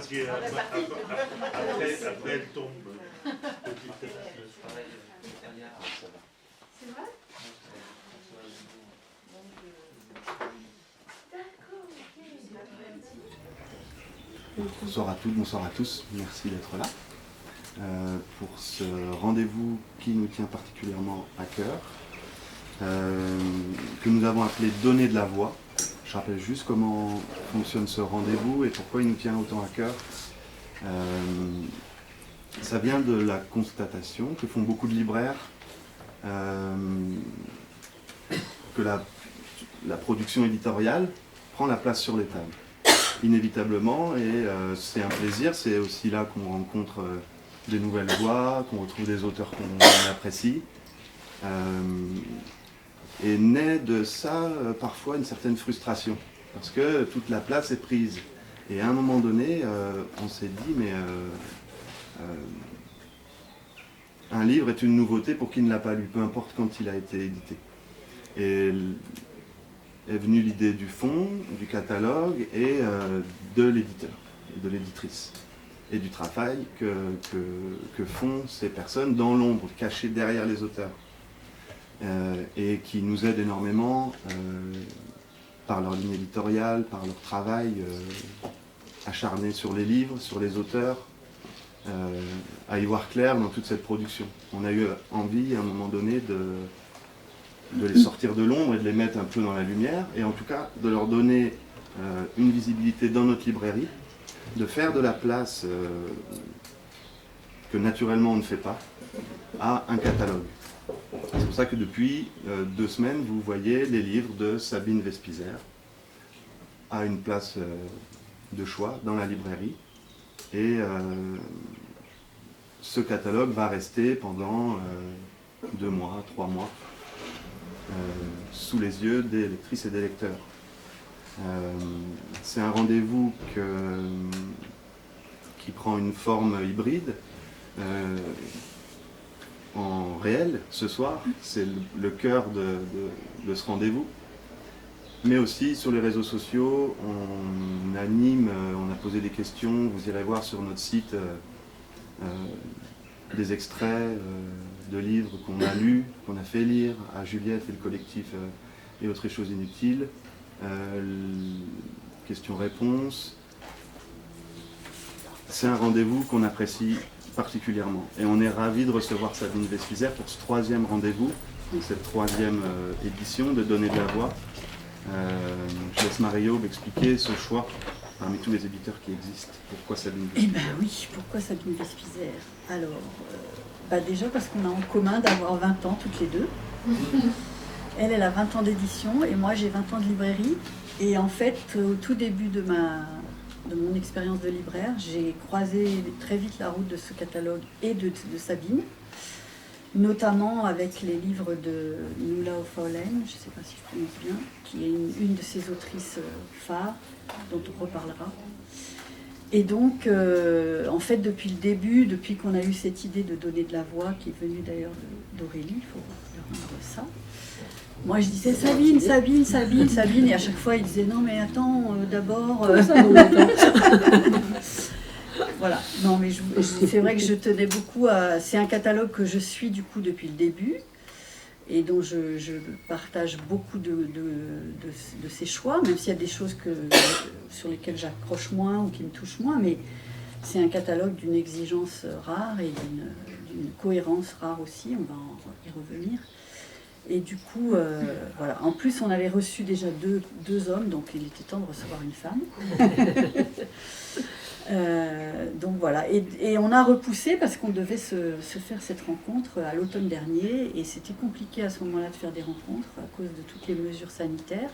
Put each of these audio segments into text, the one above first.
parce qu'après elle tombe petit à petit. C'est vrai? Bonsoir à toutes, bonsoir à tous, merci d'être là pour ce rendez-vous qui nous tient particulièrement à cœur, que nous avons appelé « Donner de la voix ». Je rappelle juste comment fonctionne ce rendez-vous et pourquoi il nous tient autant à cœur. Ça vient de la constatation que font beaucoup de libraires que la production éditoriale prend la place sur les tables, inévitablement, et c'est un plaisir, c'est aussi là qu'on rencontre des nouvelles voix, qu'on retrouve des auteurs qu'on apprécie. Et naît de ça parfois une certaine frustration, parce que toute la place est prise. Et à un moment donné, on s'est dit, mais un livre est une nouveauté pour qui ne l'a pas lu, peu importe quand il a été édité. Et est venue l'idée du fond, du catalogue et de l'éditeur, de l'éditrice, et du travail que font ces personnes dans l'ombre, cachées derrière les auteurs, et qui nous aident énormément par leur ligne éditoriale, par leur travail acharné sur les livres, sur les auteurs, à y voir clair dans toute cette production. On a eu envie à un moment donné de les sortir de l'ombre et de les mettre un peu dans la lumière, et en tout cas de leur donner une visibilité dans notre librairie, de faire de la place que naturellement on ne fait pas à un catalogue. C'est pour ça que depuis 2 semaines, vous voyez les livres de Sabine Vespizer à une place de choix dans la librairie, et ce catalogue va rester pendant 2 mois, 3 mois, sous les yeux des lectrices et des lecteurs. C'est un rendez-vous qui prend une forme hybride. En réel, ce soir, c'est le cœur de ce rendez-vous. Mais aussi sur les réseaux sociaux, on anime, on a posé des questions, vous irez voir sur notre site des extraits de livres qu'on a lus, qu'on a fait lire à Juliette et le collectif et autres choses inutiles. Questions-réponses. C'est un rendez-vous qu'on apprécie particulièrement. Et on est ravis de recevoir Sabine Vespizer pour ce 3e rendez-vous, cette 3e édition de Donner de la voix. Je laisse Mario m'expliquer ce choix parmi tous les éditeurs qui existent. Pourquoi Sabine Vespizer? Eh bien oui, pourquoi Sabine Vespizer? Alors, déjà parce qu'on a en commun d'avoir 20 ans toutes les deux. Elle a 20 ans d'édition et moi j'ai 20 ans de librairie. Et en fait, au tout début de mon expérience de libraire, j'ai croisé très vite la route de ce catalogue et de Sabine, notamment avec les livres de Nuala O'Fallon, je ne sais pas si je prononce bien, qui est une de ses autrices phares, dont on reparlera. Et donc, en fait, depuis le début, depuis qu'on a eu cette idée de donner de la voix, qui est venue d'ailleurs d'Aurélie, il faut leur rendre ça, moi je disais Sabine, Sabine, Sabine, Sabine, et à chaque fois il disait non mais attends, d'abord... Voilà, non mais c'est vrai que je tenais beaucoup à... C'est un catalogue que je suis du coup depuis le début, et dont je partage beaucoup de ses choix, même s'il y a des choses sur lesquelles j'accroche moins ou qui me touchent moins, mais c'est un catalogue d'une exigence rare et d'une cohérence rare aussi, on va y revenir. Et du coup, voilà. En plus, on avait reçu déjà deux hommes, donc il était temps de recevoir une femme. Donc voilà. Et on a repoussé parce qu'on devait se faire cette rencontre à l'automne dernier. Et c'était compliqué à ce moment-là de faire des rencontres à cause de toutes les mesures sanitaires.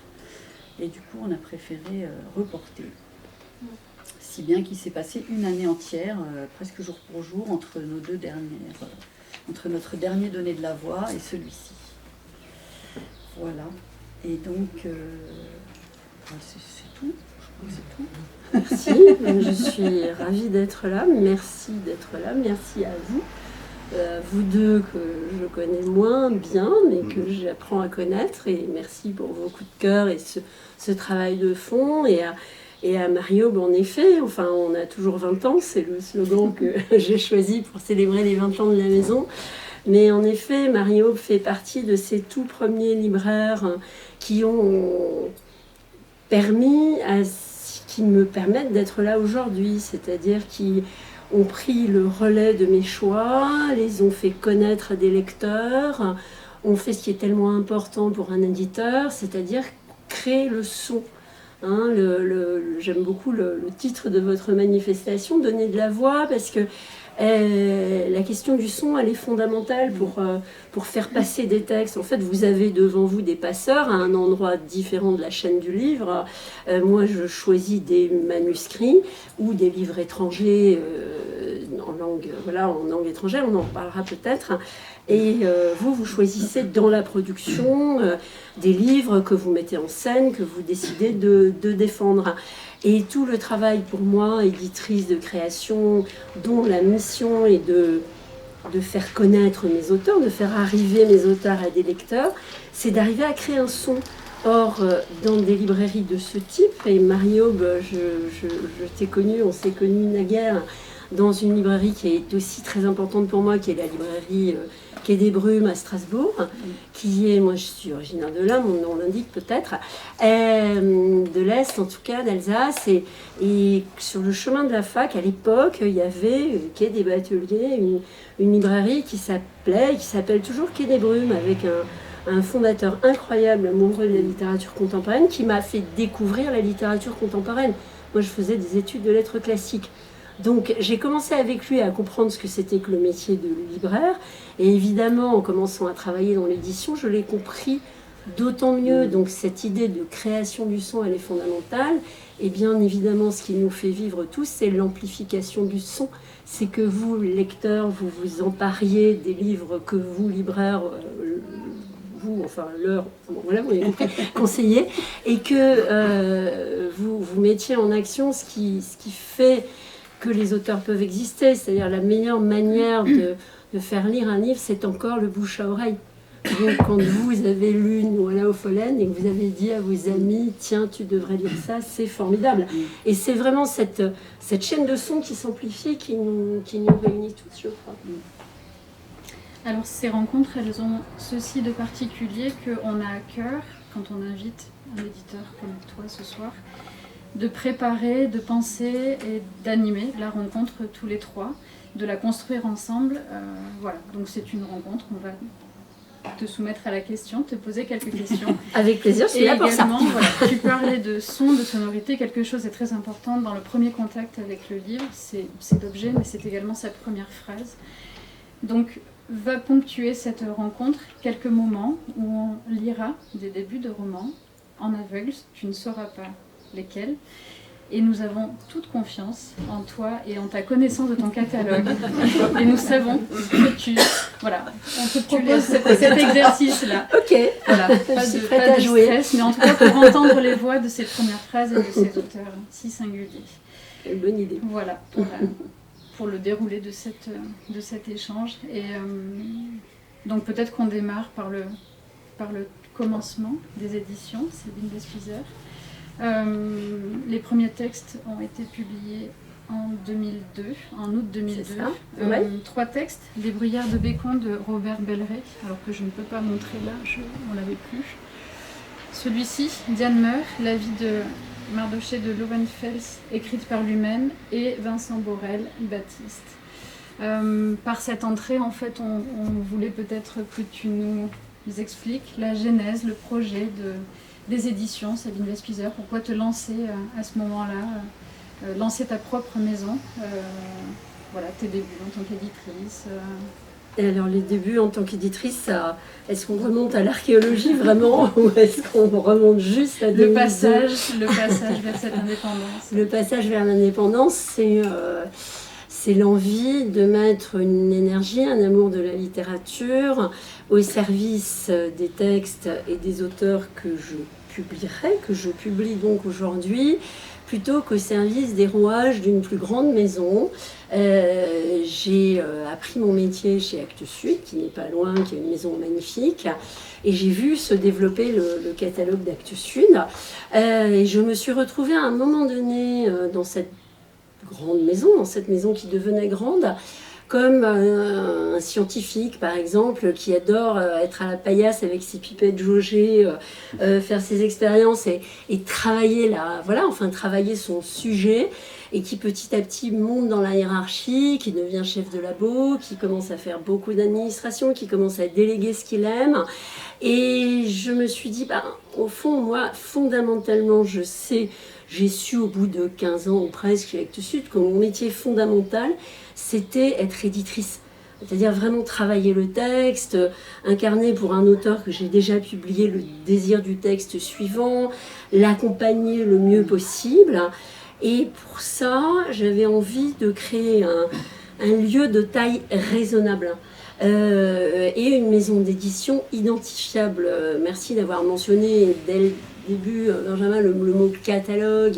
Et du coup, on a préféré reporter. Si bien qu'il s'est passé une année entière, presque jour pour jour, entre nos deux dernières, entre notre dernier donné de la voix et celui-ci. Voilà. Et donc, c'est tout. Je crois que c'est tout. Merci. Je suis ravie d'être là. Merci d'être là. Merci à vous. Vous deux que je connais moins bien, mais que j'apprends à connaître. Et merci pour vos coups de cœur et ce travail de fond. Et à Marie-Aube, en effet, enfin, on a toujours 20 ans, c'est le slogan que j'ai choisi pour célébrer les 20 ans de la maison. Mais en effet, Marie-Aube fait partie de ces tout premiers libraires qui ont permis, qui me permettent d'être là aujourd'hui, c'est-à-dire qui ont pris le relais de mes choix, les ont fait connaître à des lecteurs, ont fait ce qui est tellement important pour un éditeur, c'est-à-dire créer le son. Hein, j'aime beaucoup le titre de votre manifestation, donner de la voix, parce que la question du son, elle est fondamentale pour faire passer des textes. En fait, vous avez devant vous des passeurs à un endroit différent de la chaîne du livre. Moi, je choisis des manuscrits ou des livres étrangers en langue étrangère, on en parlera peut-être. Et vous choisissez dans la production des livres que vous mettez en scène, que vous décidez de défendre. Et tout le travail pour moi, éditrice de création, dont la mission est de faire connaître mes auteurs, de faire arriver mes auteurs à des lecteurs, c'est d'arriver à créer un son. Or, dans des librairies de ce type, et Marie-Aube, je t'ai connue, on s'est connus naguère, dans une librairie qui est aussi très importante pour moi, qui est la librairie Quai des Brumes à Strasbourg, qui est, moi je suis originaire de là, mon nom l'indique peut-être, de l'Est en tout cas, d'Alsace, et sur le chemin de la fac, à l'époque, il y avait Quai des Bateliers, une librairie qui s'appelle toujours Quai des Brumes, avec un fondateur incroyable, amoureux de la littérature contemporaine, qui m'a fait découvrir la littérature contemporaine. Moi je faisais des études de lettres classiques. Donc j'ai commencé avec lui à comprendre ce que c'était que le métier de libraire, et évidemment en commençant à travailler dans l'édition, je l'ai compris d'autant mieux. Donc cette idée de création du son, elle est fondamentale, et bien évidemment ce qui nous fait vivre tous, c'est l'amplification du son. C'est que vous, lecteurs, vous vous empariez des livres que vous, libraires, conseillez, et que vous mettiez en action ce qui fait que les auteurs peuvent exister, c'est-à-dire la meilleure manière de faire lire un livre, c'est encore le bouche à oreille. Donc quand vous avez lu Noëlla au Follen et que vous avez dit à vos amis, tiens, tu devrais lire ça, c'est formidable. Et c'est vraiment cette chaîne de son qui s'amplifie, qui nous réunit tous, je crois. Alors ces rencontres, elles ont ceci de particulier qu'on a à cœur, quand on invite un éditeur comme toi ce soir, de préparer, de penser et d'animer la rencontre tous les trois, de la construire ensemble. Voilà, donc c'est une rencontre, on va te soumettre à la question, te poser quelques questions. Avec plaisir, je suis là pour ça. Voilà, tu parlais de son, de sonorité, quelque chose est très important dans le premier contact avec le livre, c'est l'objet, mais c'est également sa première phrase. Donc va ponctuer cette rencontre quelques moments où on lira des débuts de romans en aveugle, tu ne sauras pas lesquels, et nous avons toute confiance en toi et en ta connaissance de ton catalogue, et nous savons que on te propose cet exercice-là. Ok, voilà, pas de stress, mais en tout cas pour entendre les voix de ces premières phrases et de ces auteurs si singuliers. Une bonne idée. Voilà, pour le déroulé de cet échange. Et donc peut-être qu'on démarre par le commencement des éditions, Sabine Vespizer. Les premiers textes ont été publiés en 2002, en août 2002. C'est ça, ouais. 3 textes, Les Bruyères de Bécon de Robert Belleret, alors que je ne peux pas montrer là, on l'avait plus. Celui-ci, Diane Meur, La vie de Mardochée de Lowenfels, écrite par lui-même, et Vincent Borel, Baptiste. Par cette entrée, en fait, on voulait peut-être que tu nous expliques la genèse, le projet des éditions, Sabine Vespizer. Pourquoi te lancer à ce moment-là, lancer ta propre maison, voilà, tes débuts en tant qu'éditrice. Et alors les débuts en tant qu'éditrice, est-ce qu'on remonte à l'archéologie vraiment, ou est-ce qu'on remonte juste à le passage vers cette indépendance? Le passage vers l'indépendance, c'est l'envie de mettre une énergie, un amour de la littérature au service des textes et des auteurs que je publierai, que je publie donc aujourd'hui, plutôt qu'au service des rouages d'une plus grande maison. J'ai appris mon métier chez Actes Sud, qui n'est pas loin, qui est une maison magnifique, et j'ai vu se développer le catalogue d'Actes Sud. Et je me suis retrouvée à un moment donné dans cette grande maison, dans cette maison qui devenait grande, comme un scientifique, par exemple, qui adore être à la paillasse avec ses pipettes jaugées, faire ses expériences et travailler travailler son sujet, et qui petit à petit monte dans la hiérarchie, qui devient chef de labo, qui commence à faire beaucoup d'administration, qui commence à déléguer ce qu'il aime. Et je me suis dit, au fond, moi, fondamentalement, j'ai su au bout de 15 ans ou presque chez Actes Sud que mon métier fondamental, c'était être éditrice. C'est-à-dire vraiment travailler le texte, incarner pour un auteur que j'ai déjà publié le désir du texte suivant, l'accompagner le mieux possible. Et pour ça, j'avais envie de créer un lieu de taille raisonnable. Et une maison d'édition identifiable. Merci d'avoir mentionné dès le début, Benjamin, le mot catalogue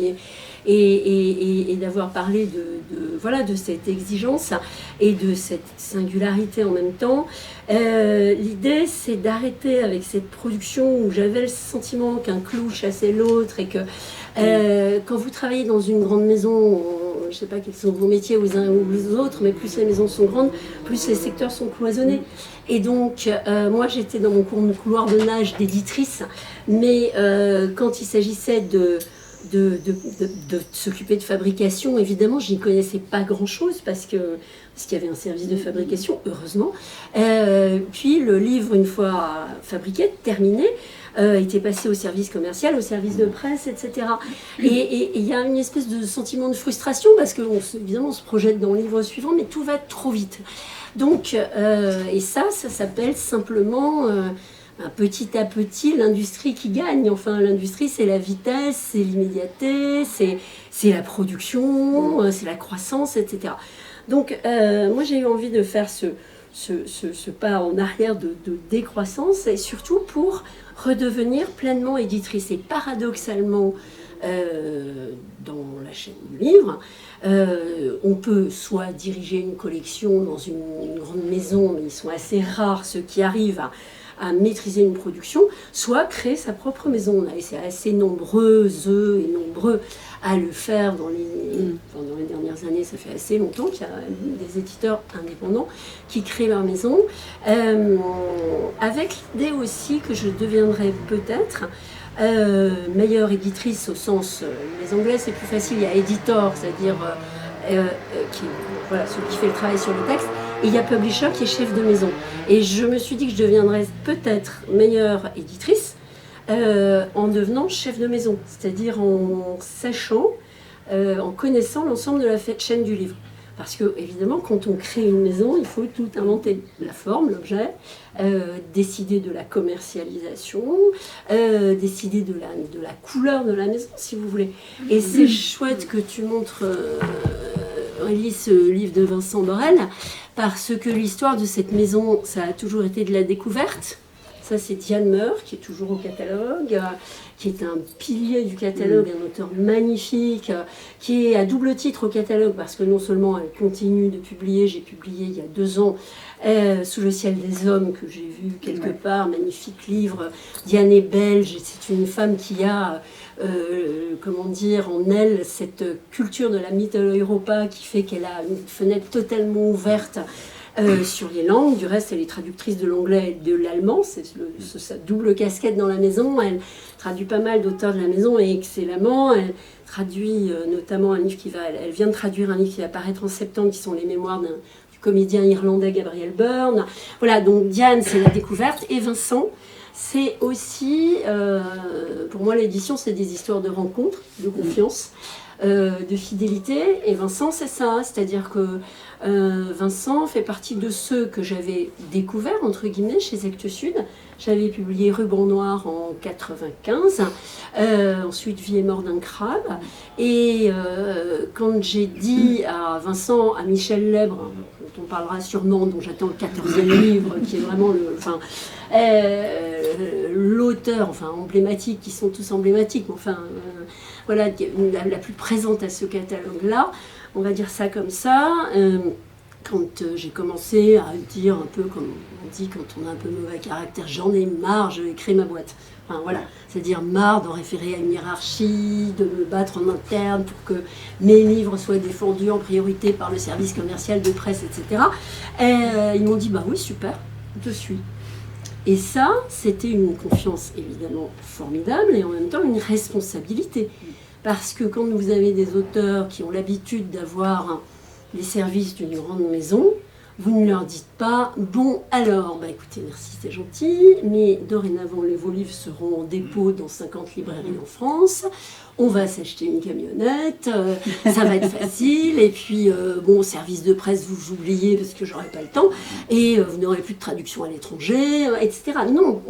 et d'avoir parlé de cette exigence et de cette singularité en même temps. L'idée, c'est d'arrêter avec cette production où j'avais le sentiment qu'un clou chassait l'autre et que quand vous travaillez dans une grande maison, je ne sais pas quels sont vos métiers aux uns ou aux autres, mais plus les maisons sont grandes, plus les secteurs sont cloisonnés. Et donc, moi, j'étais dans mon couloir de nage d'éditrice, mais quand il s'agissait de s'occuper de fabrication, évidemment, je n'y connaissais pas grand-chose parce qu'il y avait un service de fabrication, heureusement. Puis le livre, une fois fabriqué, terminé, était passé au service commercial, au service de presse, etc. Et il y a une espèce de sentiment de frustration parce évidemment, on se projette dans le livre suivant, mais tout va trop vite. Donc, et ça s'appelle simplement... petit à petit, l'industrie qui gagne. Enfin, l'industrie, c'est la vitesse, c'est l'immédiateté, c'est la production, c'est la croissance, etc. Donc, moi, j'ai eu envie de faire ce pas en arrière de décroissance, et surtout pour redevenir pleinement éditrice. Et paradoxalement, dans la chaîne du livre, on peut soit diriger une collection dans une grande maison, mais ils sont assez rares ceux qui arrivent à maîtriser une production, soit créer sa propre maison. On a été assez nombreuses et nombreux à le faire dans les dernières années. Ça fait assez longtemps qu'il y a des éditeurs indépendants qui créent leur maison, avec l'idée aussi que je deviendrai peut-être meilleure éditrice au sens, les anglais c'est plus facile, il y a editor, c'est-à-dire celui qui fait le travail sur le texte, et il y a publisher qui est chef de maison. Et je me suis dit que je deviendrais peut-être meilleure éditrice en devenant chef de maison, c'est-à-dire en sachant, en connaissant l'ensemble de la chaîne du livre. Parce que, évidemment, quand on crée une maison, il faut tout inventer. La forme, l'objet, décider de la commercialisation, décider de la couleur de la maison, si vous voulez. Et c'est chouette que tu montres, Aurélie, ce livre de Vincent Borel, parce que l'histoire de cette maison, ça a toujours été de la découverte. Ça, c'est Diane Meur, qui est toujours au catalogue, qui est un pilier du catalogue, un auteur magnifique, qui est à double titre au catalogue, parce que non seulement elle continue de publier, j'ai publié il y a 2 ans Sous le ciel des hommes, que j'ai vu quelque part, magnifique livre. Diane est belge, c'est une femme qui a, en elle, cette culture de la Mittel Europa qui fait qu'elle a une fenêtre totalement ouverte sur les langues. Du reste, elle est traductrice de l'anglais et de l'allemand. C'est sa double casquette dans la maison. Elle traduit pas mal d'auteurs de la maison et excellemment. Elle traduit notamment un livre elle vient de traduire un livre qui va paraître en septembre, qui sont les mémoires du comédien irlandais Gabriel Byrne. Voilà, donc Diane, c'est la découverte. Et Vincent, c'est aussi, pour moi, l'édition, c'est des histoires de rencontres, de confiance, de fidélité. Et Vincent, c'est ça. C'est-à-dire que Vincent fait partie de ceux que j'avais découverts, entre guillemets, chez Actes Sud. J'avais publié Ruban Noir en 95, ensuite Vie et mort d'un crabe. Et quand j'ai dit à Vincent, à Michel Lèbre, dont on parlera sûrement, dont j'attends le 14e livre, qui est vraiment l'auteur, enfin emblématique, qui sont tous emblématiques, enfin voilà, la plus présente à ce catalogue-là, on va dire ça comme ça. Quand j'ai commencé à dire un peu comme on dit quand on a un peu mauvais caractère, j'en ai marre, je vais créer ma boîte. Enfin, voilà, c'est-à-dire marre d'en référer à une hiérarchie, de me battre en interne pour que mes livres soient défendus en priorité par le service commercial de presse, etc. Et ils m'ont dit, bah oui, super, je te suis. Et ça, c'était une confiance évidemment formidable et en même temps une responsabilité. Parce que quand vous avez des auteurs qui ont l'habitude d'avoir les services d'une grande maison, vous ne leur dites pas « Bon, alors, bah écoutez, merci, c'est gentil, mais dorénavant, vos livres seront en dépôt dans 50 librairies en France, on va s'acheter une camionnette, ça va être facile, et puis, bon, service de presse, vous oubliez parce que j'aurai pas le temps, et vous n'aurez plus de traduction à l'étranger, etc. » Non,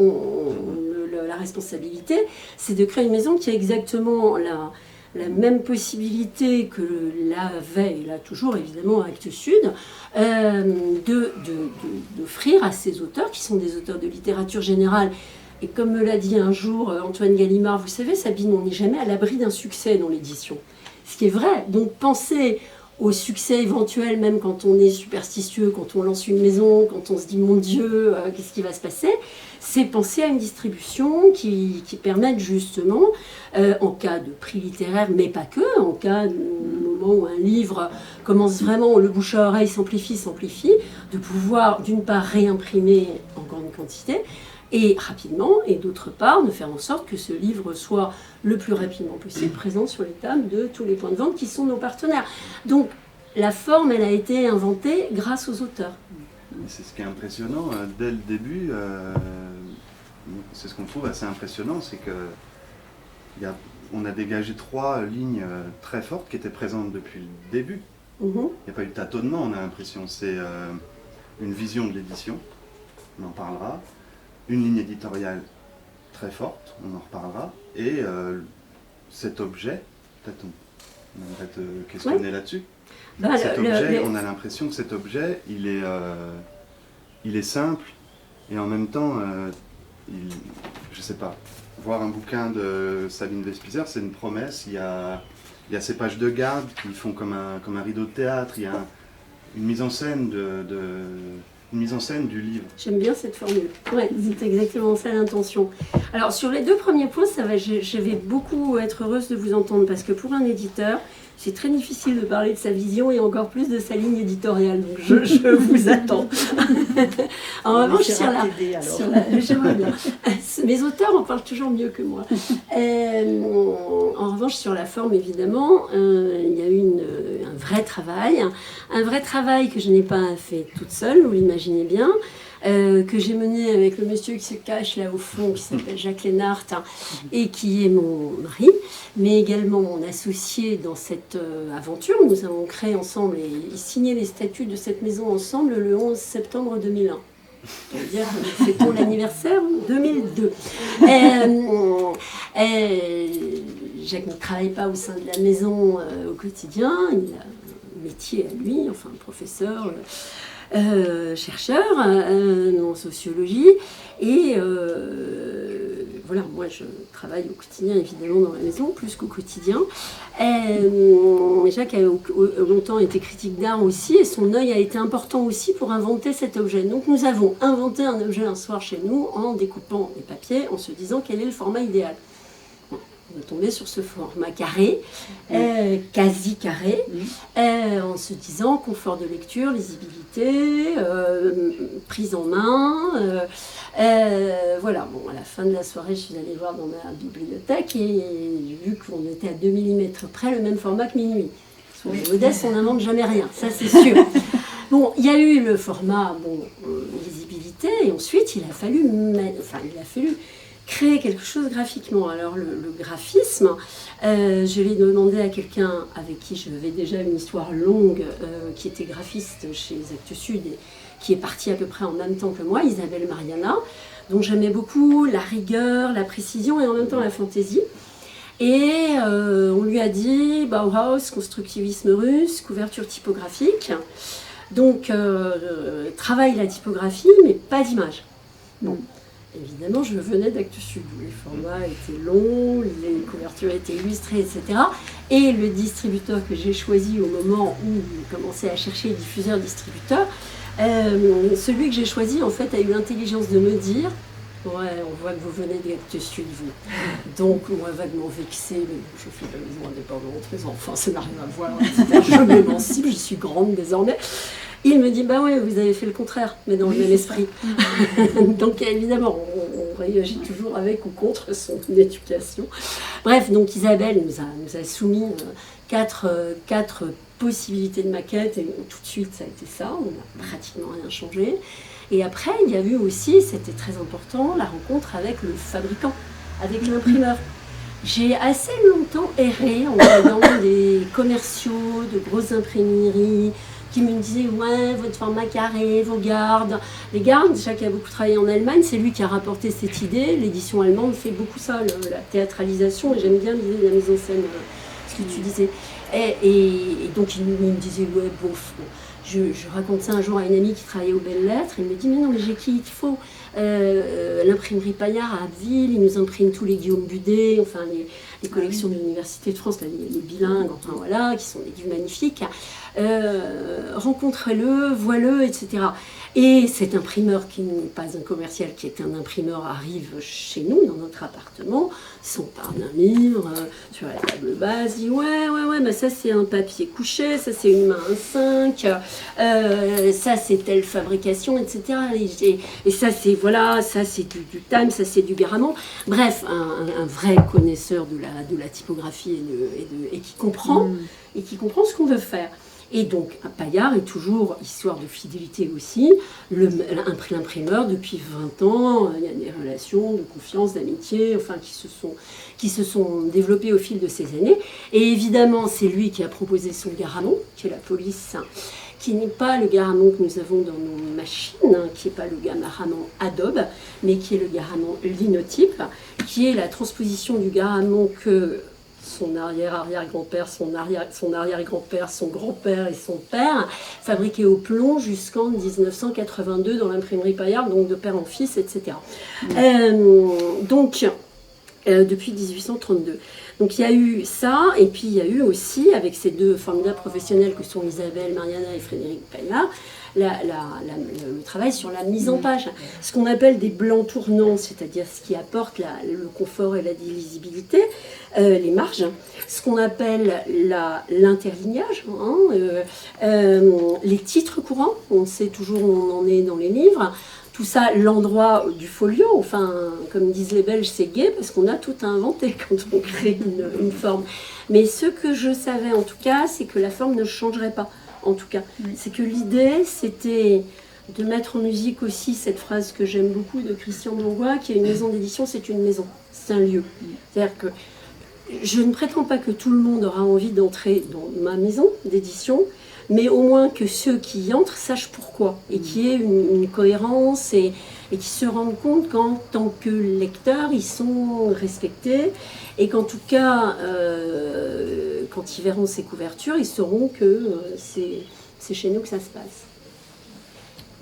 la responsabilité, c'est de créer une maison qui a exactement la même possibilité que l'avait, et là toujours évidemment Actes Sud, d'offrir à ces auteurs, qui sont des auteurs de littérature générale. Et comme me l'a dit un jour Antoine Gallimard, vous savez Sabine, on n'est jamais à l'abri d'un succès dans l'édition. Ce qui est vrai, donc pensez au succès éventuel, même quand on est superstitieux, quand on lance une maison, quand on se dit mon Dieu, qu'est-ce qui va se passer, c'est penser à une distribution qui permette justement, en cas de prix littéraire, mais pas que, en cas du moment où un livre commence vraiment, le bouche à oreille s'amplifie, de pouvoir d'une part réimprimer en grande quantité, et rapidement, et d'autre part, de faire en sorte que ce livre soit le plus rapidement possible présent sur les tables de tous les points de vente qui sont nos partenaires. Donc, la forme, elle a été inventée grâce aux auteurs. C'est ce qui est impressionnant, dès le début, c'est ce qu'on trouve assez impressionnant, c'est que on a dégagé 3 lignes très fortes qui étaient présentes depuis le début. Il n'y a pas eu de tâtonnement, on a l'impression. C'est une vision de l'édition, on en parlera. Une ligne éditoriale très forte, on en reparlera, et cet objet, peut-être on aimerait te questionner là-dessus. Cet objet, on a l'impression que cet objet, il est simple, et en même temps, je sais pas, voir un bouquin de Sabine Vespizer, c'est une promesse, il y a ces pages de garde qui font comme un rideau de théâtre, il y a une mise en scène du livre. J'aime bien cette formule. Ouais, c'est exactement ça l'intention. Alors sur les 2 premiers points, je vais beaucoup être heureuse de vous entendre parce que pour un éditeur, c'est très difficile de parler de sa vision et encore plus de sa ligne éditoriale. Donc je vous attends. En revanche, j'aimerais bien. Mes auteurs en parlent toujours mieux que moi. En revanche, sur la forme, évidemment, il y a eu un vrai travail que je n'ai pas fait toute seule, vous l'imaginez bien. Que j'ai mené avec le monsieur qui se cache là au fond, qui s'appelle Jacques Lénart, et qui est mon mari, mais également mon associé dans cette aventure. Nous avons créé ensemble et signé les statuts de cette maison ensemble le 11 septembre 2001. C'est-à-dire que nous fêtons l'anniversaire 2002. Jacques ne travaille pas au sein de la maison au quotidien, il a un métier à lui, enfin professeur... chercheur en sociologie et voilà, moi je travaille au quotidien évidemment dans la maison plus qu'au quotidien. Jacques a longtemps été critique d'art aussi et son œil a été important aussi pour inventer cet objet. Donc nous avons inventé un objet un soir chez nous en découpant les papiers, en se disant quel est le format idéal. On est tombé sur ce format carré, quasi carré, en se disant confort de lecture, lisibilité, prise en main. Voilà, bon, à la fin de la soirée, je suis allée voir dans ma bibliothèque et j'ai vu qu'on était à 2 mm près, le même format que Minuit. Sur les modestes, on n'invente jamais rien, ça c'est sûr. Bon, il y a eu le format, lisibilité, et ensuite il a fallu créer quelque chose graphiquement. Alors le graphisme, je l'ai demandé à quelqu'un avec qui j'avais déjà une histoire longue, qui était graphiste chez les Actes Sud et qui est partie à peu près en même temps que moi, Isabelle Mariana, dont j'aimais beaucoup la rigueur, la précision et en même temps la fantaisie. Et on lui a dit Bauhaus, constructivisme russe, couverture typographique. Donc, travaille la typographie, mais pas d'image. Bon. Évidemment, je venais d'Actes Sud, où les formats étaient longs, les couvertures étaient illustrées, etc. Et le distributeur que j'ai choisi au moment où j'ai commencé à chercher diffuseur distributeur, celui que j'ai choisi, en fait, a eu l'intelligence de me dire « Ouais, on voit que vous venez d'Actes Sud, vous. Donc, on va vaguement vexé, mais bon, je fais de la maison indépendante, mes enfants, ça n'a rien à voir, etc. Je m'émancipe, je suis grande désormais. » Il me dit, bah ouais, vous avez fait le contraire, mais dans le même esprit. Donc évidemment, on réagit toujours avec ou contre son éducation. Bref, donc Isabelle nous a soumis quatre possibilités de maquettes, et tout de suite ça a été ça, on n'a pratiquement rien changé. Et après, il y a eu aussi, c'était très important, la rencontre avec le fabricant, avec l'imprimeur. J'ai assez longtemps erré en regardant des commerciaux de grosses imprimeries, qui me disait ouais, votre format carré, vos gardes. Les gardes, déjà qui a beaucoup travaillé en Allemagne, c'est lui qui a rapporté cette idée. L'édition allemande fait beaucoup ça, la théâtralisation, et j'aime bien l'idée de la mise en scène, ce que tu disais. Et donc il me disait ouais, bof. Je raconte ça un jour à une amie qui travaillait aux Belles Lettres, il me dit mais non, mais j'ai qui il faut l'imprimerie Paillard à Abbeville, ils nous impriment tous les Guillaume Budet, enfin les collections de l'Université de France, là, les bilingues, enfin voilà, qui sont des livres magnifiques. Rencontrez-le, vois-le, etc. Et cet imprimeur qui n'est pas un commercial, qui est un imprimeur, arrive chez nous, dans notre appartement, s'empare d'un livre, sur la table basse, dit ouais, mais ça c'est un papier couché, ça c'est une main à 5, ça c'est telle fabrication, etc. Et ça c'est, voilà, ça c'est du Time, ça c'est du Garamond. Bref, un vrai connaisseur de la typographie et qui comprend ce qu'on veut faire. Et donc, Paillard est toujours, histoire de fidélité aussi, l'imprimeur depuis 20 ans. Il y a des relations de confiance, d'amitié, enfin, qui se sont développées au fil de ces années. Et évidemment, c'est lui qui a proposé son Garamond, qui est la police, qui n'est pas le Garamond que nous avons dans nos machines, qui n'est pas le Garamond Adobe, mais qui est le Garamond Linotype, qui est la transposition du Garamond que son arrière-arrière-grand-père, son arrière-grand-père, son grand-père et son père, fabriqués au plomb jusqu'en 1982 dans l'imprimerie Paillard, donc de père en fils, etc. Depuis 1832. Donc il y a eu ça, et puis il y a eu aussi, avec ces deux formidables professionnels que sont Isabelle, Mariana et Frédéric Paillard, le travail sur la mise en page. Ce qu'on appelle des blancs tournants, c'est-à-dire ce qui apporte le confort et la lisibilité, les marges, ce qu'on appelle l'interlignage, les titres courants, on sait toujours où on en est dans les livres. Tout ça, l'endroit du folio, enfin, comme disent les Belges, c'est gai parce qu'on a tout à inventer quand on crée une forme. Mais ce que je savais en tout cas, c'est que la forme ne changerait pas, en tout cas. C'est que l'idée, c'était de mettre en musique aussi cette phrase que j'aime beaucoup de Christian Bourgois, qui est une maison d'édition, c'est une maison, c'est un lieu. C'est-à-dire que je ne prétends pas que tout le monde aura envie d'entrer dans ma maison d'édition, mais au moins que ceux qui y entrent sachent pourquoi, et qu'il y ait une cohérence, et qu'ils se rendent compte qu'en tant que lecteurs, ils sont respectés, et qu'en tout cas, quand ils verront ces couvertures, ils sauront que c'est chez nous que ça se passe.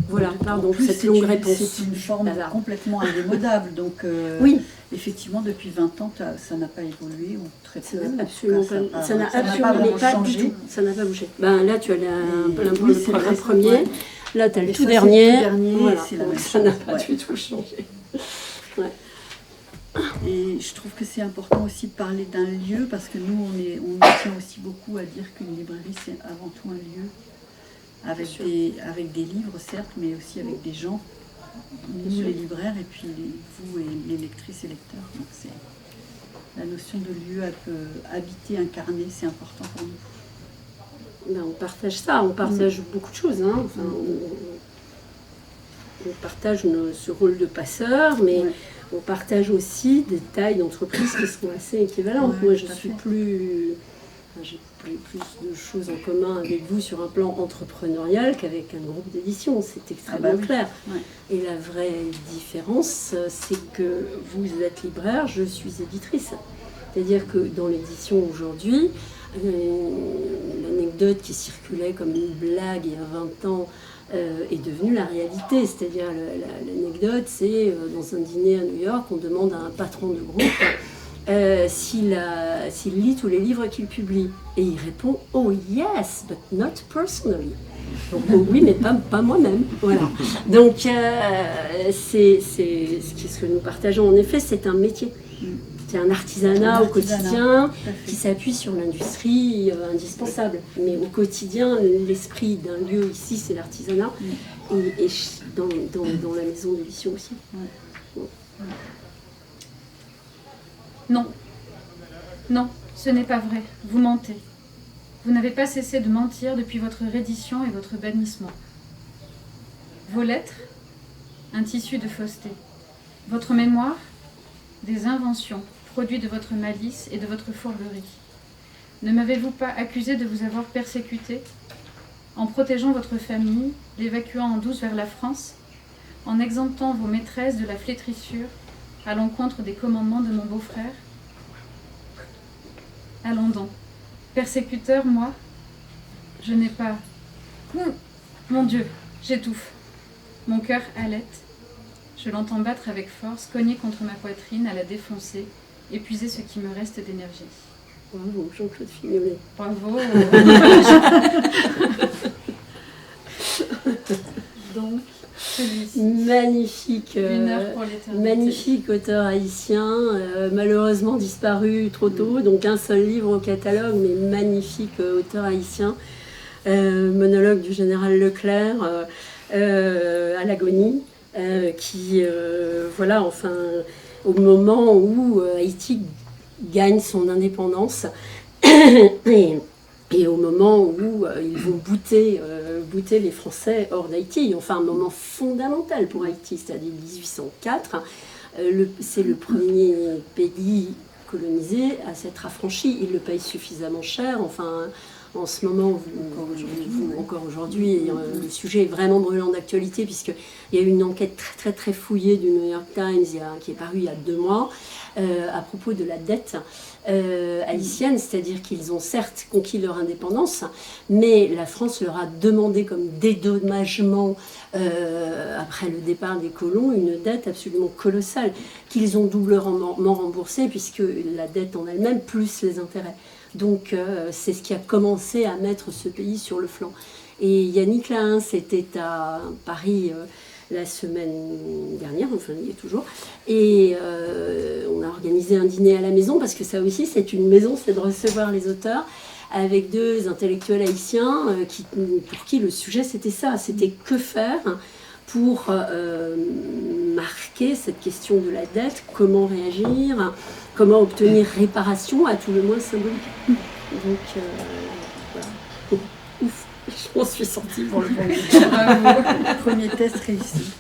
Voilà, pardon, cette longue réponse. C'est une forme complètement indémodable, donc oui. Effectivement, depuis 20 ans, ça n'a pas évolué, ou très peu. Ça n'a absolument pas du tout. Ça n'a pas bougé. Ben, là, tu as le premier, ouais. Là, tu as le tout dernier. Voilà. Ça n'a pas du tout changé. Ouais. Et je trouve que c'est important aussi de parler d'un lieu, parce que nous, on tient aussi beaucoup à dire qu'une librairie, c'est avant tout un lieu, avec des livres, certes, mais aussi avec des gens. Nous, les libraires, et puis vous, et les lectrices et lecteurs. Donc c'est la notion de lieu, elle peut habiter, incarner, c'est important pour nous. Ben, on partage ça, on partage beaucoup de choses. Hein. Enfin, on partage ce rôle de passeur, mais on partage aussi des tailles d'entreprises qui sont assez équivalentes. Moi, je suis j'ai plus de choses en commun avec vous sur un plan entrepreneurial qu'avec un groupe d'édition, c'est extrêmement clair. Ouais. Et la vraie différence, c'est que vous êtes libraire, je suis éditrice. C'est-à-dire que dans l'édition aujourd'hui, l'anecdote l'anecdote qui circulait comme une blague il y a 20 ans est devenue la réalité. C'est-à-dire, l'anecdote, c'est dans un dîner à New York, on demande à un patron de groupe s'il lit tous les livres qu'il publie. Et il répond « Oh yes, but not personally ». Donc, oui, mais pas moi-même. Voilà. Donc, c'est ce que nous partageons. En effet, c'est un métier. C'est un artisanat au quotidien qui s'appuie sur l'industrie indispensable. Mais au quotidien, l'esprit d'un lieu ici, c'est l'artisanat. Et dans la maison d'édition aussi. Non, non, ce n'est pas vrai. Vous mentez. Vous n'avez pas cessé de mentir depuis votre reddition et votre bannissement. Vos lettres, un tissu de fausseté. Votre mémoire, des inventions, produits de votre malice et de votre fourberie. Ne m'avez-vous pas accusé de vous avoir persécuté, en protégeant votre famille, l'évacuant en douce vers la France, en exemptant vos maîtresses de la flétrissure à l'encontre des commandements de mon beau-frère? Allons donc. Persécuteur, moi, je n'ai pas... Mon Dieu, j'étouffe. Mon cœur halète. Je l'entends battre avec force, cogner contre ma poitrine, à la défoncer, épuiser ce qui me reste d'énergie. Bravo, Jean-Claude Fignolet. Bravo. Donc, celui-ci. Magnifique, Une heure pour l'éternité. magnifique auteur haïtien, malheureusement disparu trop tôt, donc un seul livre au catalogue, mais magnifique auteur haïtien. Monologue du général Leclerc à l'agonie, qui, voilà, enfin, au moment où Haïti gagne son indépendance, et au moment où ils vont bouter les Français hors d'Haïti, enfin un moment fondamental pour Haïti, c'est-à-dire 1804, c'est le premier pays colonisé à s'être affranchi. Il le paye suffisamment cher, enfin en ce moment, encore aujourd'hui, le sujet est vraiment brûlant d'actualité, puisqu'il y a eu une enquête très, très, très fouillée du New York Times qui est parue il y a 2 mois à propos de la dette haïtienne, c'est-à-dire qu'ils ont certes conquis leur indépendance, mais la France leur a demandé comme dédommagement après le départ des colons une dette absolument colossale qu'ils ont doublement remboursée, puisque la dette en elle-même plus les intérêts. Donc c'est ce qui a commencé à mettre ce pays sur le flanc. Et Yannick Lahens était à Paris la semaine dernière, enfin il y est toujours, et on a organisé un dîner à la maison, parce que ça aussi c'est une maison, c'est de recevoir les auteurs, avec 2 intellectuels haïtiens pour qui le sujet c'était ça, c'était que faire pour marquer cette question de la dette, comment réagir, comment obtenir réparation, à tout le moins symbolique. Donc voilà. Ouf, je m'en suis sortie pour le premier. Bravo, premier test réussi.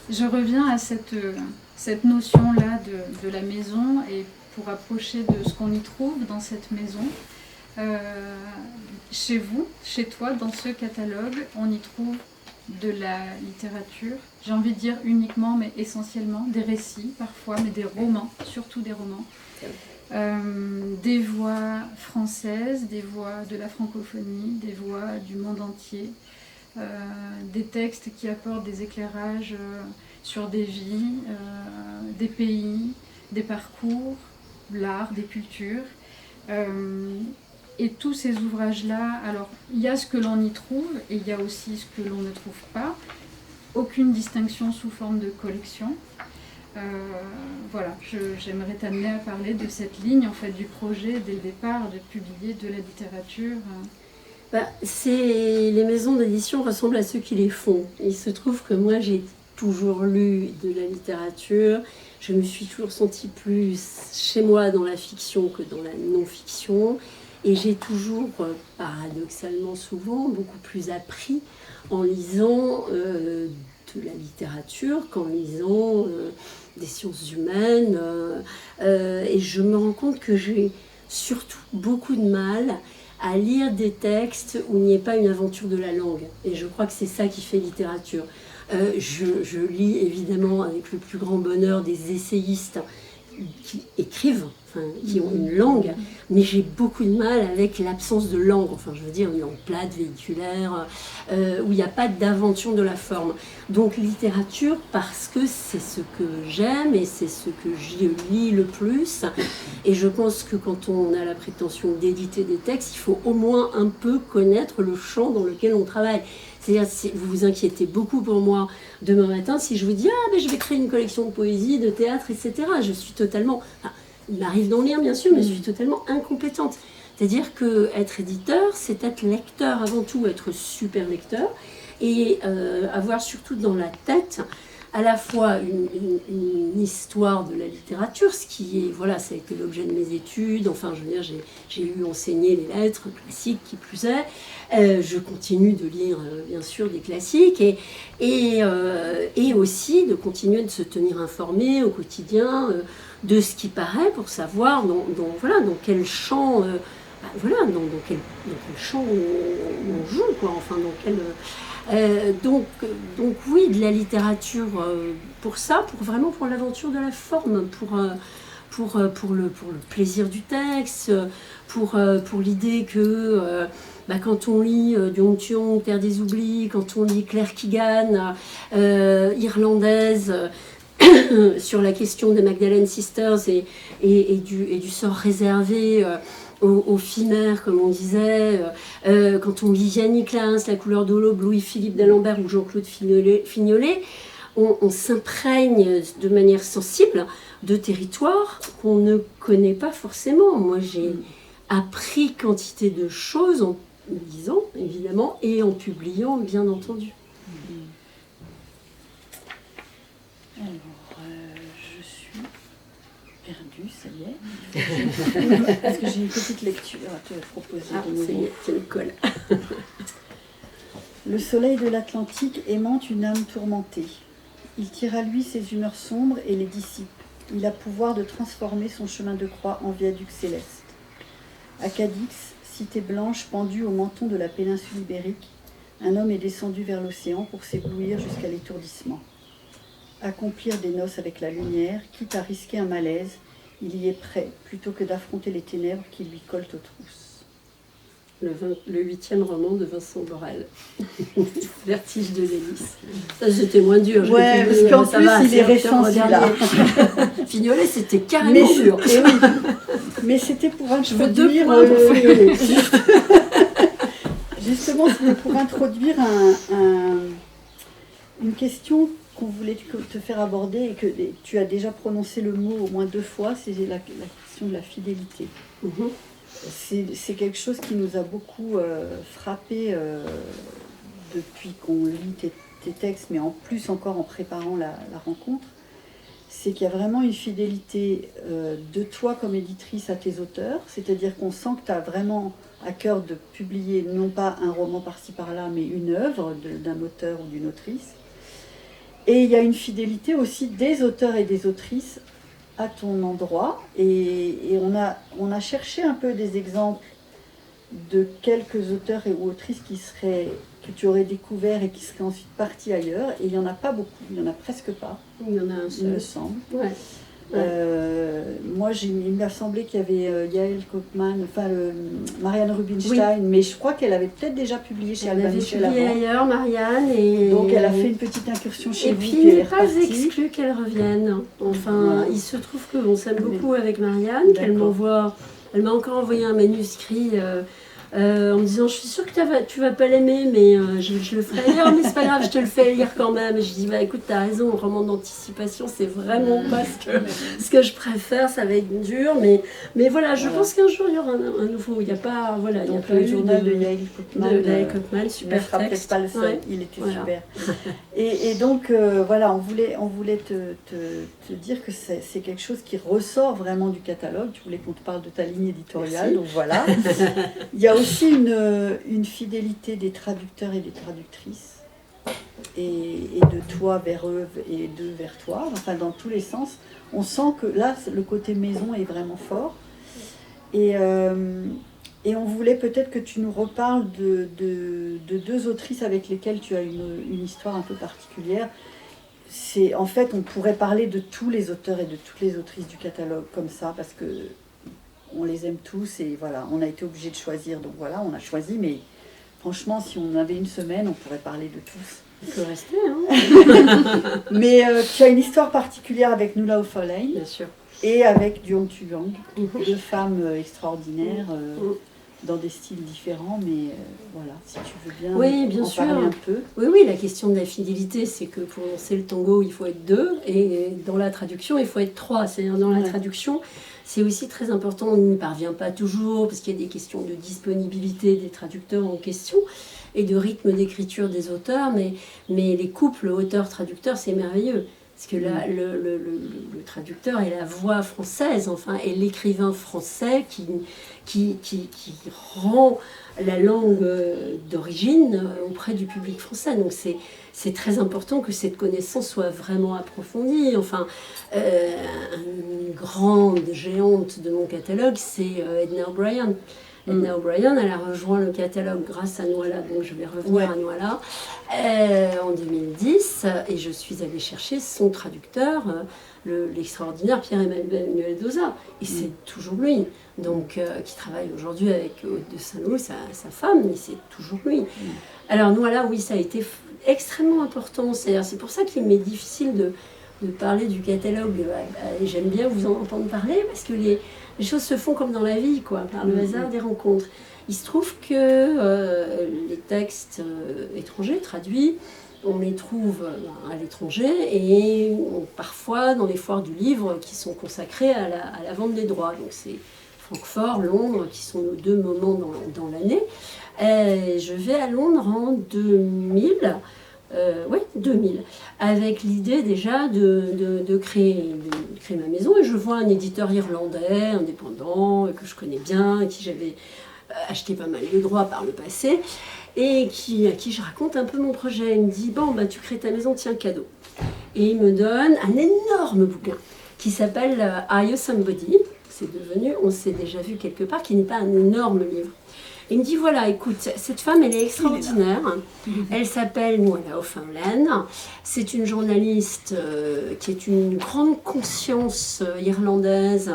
Je reviens à cette notion-là de la maison, et pour approcher de ce qu'on y trouve dans cette maison. Chez vous, chez toi, dans ce catalogue, on y trouve de la littérature, j'ai envie de dire uniquement, mais essentiellement, des récits parfois, mais des romans, surtout des romans. Des voix françaises, des voix de la francophonie, des voix du monde entier, des textes qui apportent des éclairages sur des vies, des pays, des parcours, l'art, des cultures. Et tous ces ouvrages-là, alors il y a ce que l'on y trouve et il y a aussi ce que l'on ne trouve pas. Aucune distinction sous forme de collection. Voilà, j'aimerais t'amener à parler de cette ligne en fait du projet dès le départ de publier de la littérature. Les maisons d'édition ressemblent à ceux qui les font. Il se trouve que moi j'ai toujours lu de la littérature. Je me suis toujours sentie plus chez moi dans la fiction que dans la non-fiction. Et j'ai toujours, paradoxalement souvent, beaucoup plus appris en lisant de la littérature qu'en lisant des sciences humaines. Et je me rends compte que j'ai surtout beaucoup de mal à lire des textes où il n'y ait pas une aventure de la langue. Et je crois que c'est ça qui fait littérature. Je lis évidemment avec le plus grand bonheur des essayistes qui écrivent, qui ont une langue, mais j'ai beaucoup de mal avec l'absence de langue, enfin je veux dire une langue plate, véhiculaire, où il n'y a pas d'invention de la forme. Donc littérature, parce que c'est ce que j'aime et c'est ce que je lis le plus, et je pense que quand on a la prétention d'éditer des textes, il faut au moins un peu connaître le champ dans lequel on travaille. C'est-à-dire, vous vous inquiétez beaucoup pour moi demain matin si je vous dis « Ah, mais je vais créer une collection de poésie, de théâtre, etc. » Je suis totalement... Enfin, il m'arrive d'en lire, bien sûr, mais je suis totalement incompétente. C'est-à-dire qu'être éditeur, c'est être lecteur avant tout, être super lecteur, et avoir surtout dans la tête à la fois une histoire de la littérature, ce qui est, voilà, ça a été l'objet de mes études, enfin, je veux dire, j'ai eu enseigné les lettres classiques, qui plus est, je continue de lire, bien sûr, des classiques, et aussi de continuer de se tenir informé au quotidien de ce qui paraît, pour savoir dans quel champ, dans quel champ on joue, quoi, enfin, dans quel... donc oui, de la littérature pour ça, pour l'aventure de la forme, pour le plaisir du texte, pour l'idée que quand on lit Dion, Terre des Oublis, quand on lit Claire Keegan, irlandaise, sur la question des Magdalene Sisters et du sort réservé aux filles mères, comme on disait, quand on lit Yannick Lins, La couleur de l'aube, Louis-Philippe d'Alembert ou Jean-Claude Fignolet, on s'imprègne de manière sensible de territoires qu'on ne connaît pas forcément. Moi, j'ai appris quantité de choses en lisant, évidemment, et en publiant, bien entendu. Alors, je suis perdue, ça y est. Parce que j'ai une petite lecture à te proposer. C'est le col. Le soleil de l'Atlantique aimante une âme tourmentée. Il tire à lui ses humeurs sombres et les dissipe. Il a pouvoir de transformer son chemin de croix en viaduc céleste. À Cadix, cité blanche pendue au menton de la péninsule ibérique, un homme est descendu vers l'océan pour s'éblouir jusqu'à l'étourdissement. Accomplir des noces avec la lumière, quitte à risquer un malaise, il y est prêt, plutôt que d'affronter les ténèbres qui lui collent aux trousses. Le 8e roman de Vincent Borel. Vertige de l'hélice. Ça, c'était moins dur. Ouais, parce qu'en plus, il est récent, celui-là. Fignolet, c'était carrément dur. Mais c'était pour introduire... 2 points pour Fignolet. Justement, c'était pour introduire une question qu'on voulait te faire aborder et que tu as déjà prononcé le mot au moins 2 fois, c'est la question de la fidélité. C'est quelque chose qui nous a beaucoup frappé depuis qu'on lit tes textes, mais en plus encore en préparant la rencontre. C'est qu'il y a vraiment une fidélité de toi comme éditrice à tes auteurs, c'est-à-dire qu'on sent que tu as vraiment à cœur de publier non pas un roman par-ci par-là, mais une œuvre d'un auteur ou d'une autrice. Et il y a une fidélité aussi des auteurs et des autrices à ton endroit. Et on a cherché un peu des exemples de quelques auteurs ou autrices que tu aurais découvert et qui seraient ensuite partis ailleurs. Et il n'y en a pas beaucoup, il n'y en a presque pas. Il y en a un seul. Il me semble. Ouais. Moi, il m'a semblé qu'il y avait Yael Kaufmann, Marianne Rubinstein, mais je crois qu'elle avait peut-être déjà publié chez Albin Michel avant. Elle avait publié ailleurs, Marianne. Donc elle a fait une petite incursion chez vous. Et puis, il n'est pas exclu qu'elle revienne. Enfin, voilà. Il se trouve qu'on s'aime beaucoup avec Marianne, qu'elle m'envoie... Elle m'a encore envoyé un manuscrit en me disant « Je suis sûre que tu vas pas l'aimer, mais je le ferai lire, mais c'est pas grave, je te le fais lire quand même. » Et je dis « Écoute, t'as raison, un roman d'anticipation, c'est vraiment pas ce que je préfère, ça va être dur. » Mais voilà, je pense qu'un jour, il y aura un nouveau. Il n'y a pas... Voilà, il n'y a pas le eu journal de Yael Kaufmann, super ne sera peut-être pas le seul, ouais. Il était Voilà. super. Et donc, voilà, on voulait te dire que c'est quelque chose qui ressort vraiment du catalogue. Tu voulais qu'on te parle de ta ligne éditoriale, donc voilà. Il y a aussi une fidélité des traducteurs et des traductrices, et de toi vers eux et d'eux vers toi, enfin dans tous les sens. On sent que là, le côté maison est vraiment fort. Et on voulait peut-être que tu nous reparles de 2 autrices avec lesquelles tu as une histoire un peu particulière. En fait, on pourrait parler de tous les auteurs et de toutes les autrices du catalogue comme ça, parce que on les aime tous et voilà, on a été obligé de choisir. Donc voilà, on a choisi, mais franchement, si on avait une semaine, on pourrait parler de tous. Il peut rester, hein. Mais tu as une histoire particulière avec Nuala O'Faolain Bien sûr. et avec Duong Tuyong, deux femmes extraordinaires dans des styles différents, mais voilà, si tu veux bien, Oui, bien en sûr. parler un peu. Oui, la question de la fidélité, c'est que pour lancer le tango, il faut être 2, et dans la traduction, il faut être 3. C'est-à-dire dans la traduction, c'est aussi très important, on n'y parvient pas toujours, parce qu'il y a des questions de disponibilité des traducteurs en question, et de rythme d'écriture des auteurs, mais les couples auteur-traducteur, c'est merveilleux. Parce que là, le traducteur est la voix française, enfin, et l'écrivain français qui rend la langue d'origine auprès du public français. Donc c'est très important que cette connaissance soit vraiment approfondie. Enfin, une grande géante de mon catalogue, c'est Edna O'Brien. Edna O'Brien, elle a rejoint le catalogue grâce à Nuala, donc je vais revenir à Nuala, en 2010, et je suis allée chercher son traducteur, l'extraordinaire Pierre-Emmanuel Doza, et c'est toujours lui, donc qui travaille aujourd'hui avec Aude de Saint-Loup, sa femme, mais c'est toujours lui. Alors Nuala, oui, ça a été extrêmement important, c'est pour ça qu'il m'est difficile de parler du catalogue, et j'aime bien vous en entendre parler, parce que les choses se font comme dans la vie, quoi, par le hasard des rencontres. Il se trouve que les textes étrangers traduits, on les trouve à l'étranger et parfois dans les foires du livre qui sont consacrées à la vente des droits. Donc c'est Francfort, Londres, qui sont nos 2 moments dans l'année. Je vais à Londres en 2000. 2000, avec l'idée déjà de créer ma maison, et je vois un éditeur irlandais indépendant que je connais bien, à qui j'avais acheté pas mal de droits par le passé, et à qui je raconte un peu mon projet. Il me dit, bon, tu crées ta maison, tiens, cadeau. Et il me donne un énorme bouquin qui s'appelle Are You Somebody? C'est devenu, on s'est déjà vu quelque part, qui n'est pas un énorme livre. Il me dit, voilà, écoute, cette femme, elle est extraordinaire. Elle s'appelle Nuala O'Faolain. C'est une journaliste qui est une grande conscience irlandaise,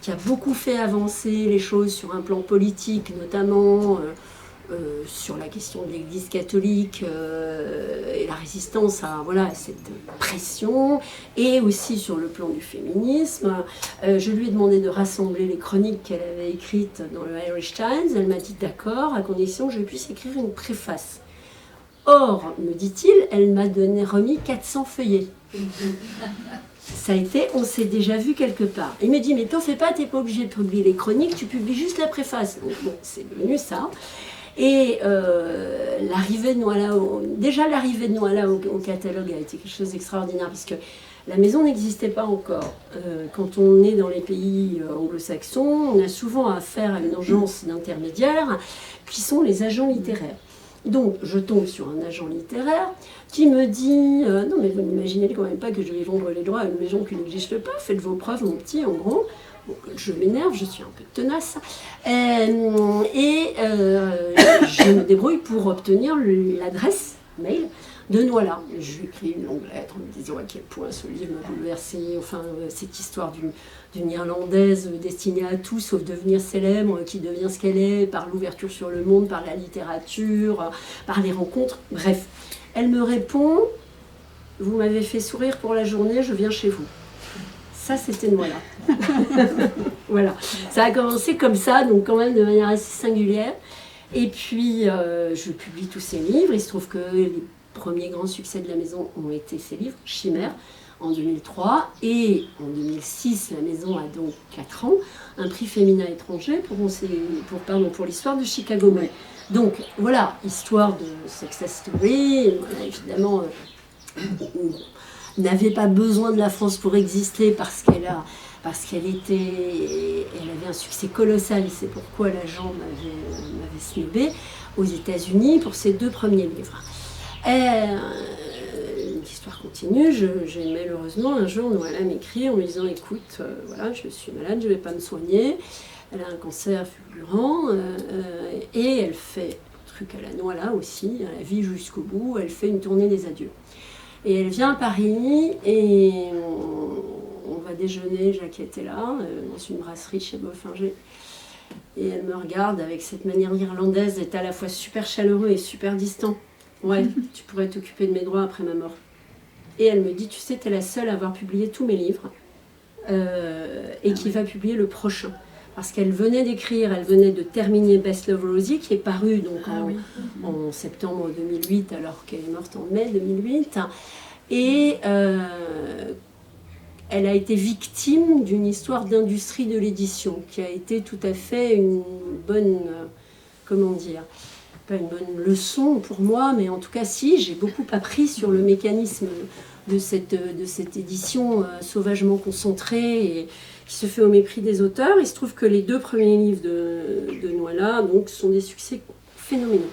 qui a beaucoup fait avancer les choses sur un plan politique, notamment sur la question de l'Église catholique et la résistance à cette pression, et aussi sur le plan du féminisme. Je lui ai demandé de rassembler les chroniques qu'elle avait écrites dans le Irish Times. Elle m'a dit d'accord, à condition que je puisse écrire une préface. Or, me dit-il, elle m'a remis 400 feuillets. Ça a été, on s'est déjà vu quelque part. Il me dit, mais t'en fais pas, t'es pas obligé de publier les chroniques, tu publies juste la préface. Donc bon, c'est devenu ça. Et l'arrivée de Nuala au catalogue a été quelque chose d'extraordinaire, parce que la maison n'existait pas encore. Quand on est dans les pays anglo-saxons, on a souvent affaire à une agence d'intermédiaires qui sont les agents littéraires. Donc je tombe sur un agent littéraire qui me dit non mais vous n'imaginez quand même pas que je vais vendre les droits à une maison qui n'existe pas, faites vos preuves mon petit, en gros. Bon, je m'énerve, je suis un peu tenace, je me débrouille pour obtenir l'adresse mail de Nuala. Je lui écris une longue lettre en me disant à quel point ce livre m'a bouleversée, enfin cette histoire d'une Irlandaise destinée à tout sauf devenir célèbre, qui devient ce qu'elle est par l'ouverture sur le monde, par la littérature, par les rencontres, bref. Elle me répond, vous m'avez fait sourire pour la journée, je viens chez vous. Ça, c'était Nuala. Voilà. Ça a commencé comme ça, donc quand même de manière assez singulière. Et puis, je publie tous ces livres. Il se trouve que les premiers grands succès de la maison ont été ces livres, Chimère, en 2003. Et en 2006, la maison a donc 4 ans, un prix féminin étranger pour l'histoire de Chicago May. Donc, voilà, histoire de success story. Voilà, évidemment... n'avait pas besoin de la France pour exister parce qu'elle avait un succès colossal, et c'est pourquoi l'agent m'avait snobé aux États-Unis pour ses 2 premiers livres. L'histoire continue. J'ai malheureusement un jour Nuala m'écrit en me disant écoute, voilà, je suis malade, je ne vais pas me soigner. Elle a un cancer fulgurant et elle fait un truc à la Nuala aussi, à la vie jusqu'au bout. Elle fait une tournée des adieux. Et elle vient à Paris et on va déjeuner, Jacques était là, dans une brasserie chez Beaufinger. Et elle me regarde avec cette manière irlandaise d'être à la fois super chaleureux et super distant. Ouais, tu pourrais t'occuper de mes droits après ma mort. Et elle me dit, tu sais, t'es la seule à avoir publié tous mes livres et qui va publier le prochain. Parce qu'elle venait d'écrire, elle venait de terminer Best Love Rosie, qui est paru donc en septembre 2008, alors qu'elle est morte en mai 2008. Et elle a été victime d'une histoire d'industrie de l'édition, qui a été tout à fait une bonne, comment dire, pas une bonne leçon pour moi, mais en tout cas si, j'ai beaucoup appris sur le mécanisme de cette édition sauvagement concentrée et qui se fait au mépris des auteurs. Il se trouve que les 2 premiers livres de Nouala donc, sont des succès phénoménaux.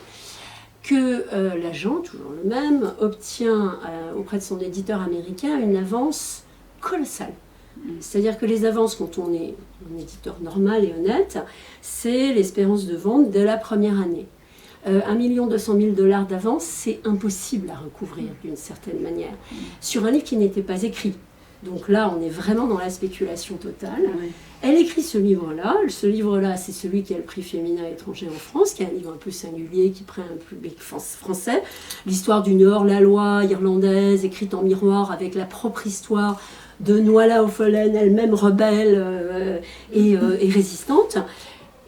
Que l'agent, toujours le même, obtient auprès de son éditeur américain une avance colossale. C'est-à-dire que les avances, quand on est un éditeur normal et honnête, c'est l'espérance de vente de la première année. 1 200 000 $ d'avance, c'est impossible à recouvrir d'une certaine manière, sur un livre qui n'était pas écrit. Donc là, on est vraiment dans la spéculation totale. Oui. Elle écrit ce livre-là. Ce livre-là, c'est celui qui a le prix féminin étranger en France, qui est un livre un peu singulier, qui prend un public français. L'histoire d'une hors-la-loi irlandaise, écrite en miroir, avec la propre histoire de Nuala O'Follen, elle-même rebelle et résistante.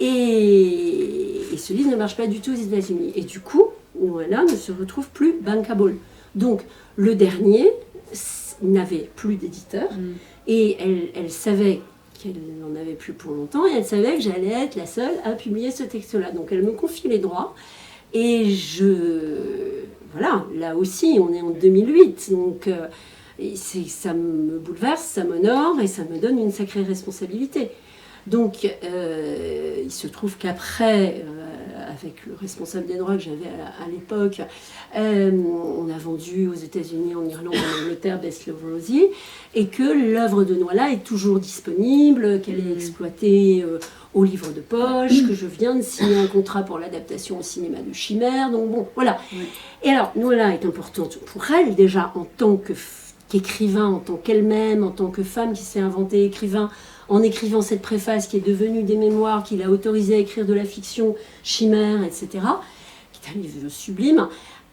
Et ce livre ne marche pas du tout aux États-Unis. Et du coup, Nuala ne se retrouve plus bankable. Donc, le dernier n'avait plus d'éditeur. Et elle savait qu'elle n'en avait plus pour longtemps. Et elle savait que j'allais être la seule à publier ce texte-là. Donc, elle me confie les droits. Et voilà, là aussi, on est en 2008. Donc, ça me bouleverse, ça m'honore et ça me donne une sacrée responsabilité. Donc, il se trouve qu'après, avec le responsable des droits que j'avais à l'époque, on a vendu aux États-Unis, en Irlande, en Angleterre, Best Love Rosie, et que l'œuvre de Nuala est toujours disponible, qu'elle est exploitée au livre de poche, que je viens de signer un contrat pour l'adaptation au cinéma de Chimère. Donc bon, voilà. Et alors, Nuala est importante pour elle, déjà, en tant qu'écrivain, en tant qu'elle-même, en tant que femme qui s'est inventée écrivain, en écrivant cette préface qui est devenue des mémoires, qui l'a autorisée à écrire de la fiction, Chimère, etc., qui est un livre sublime.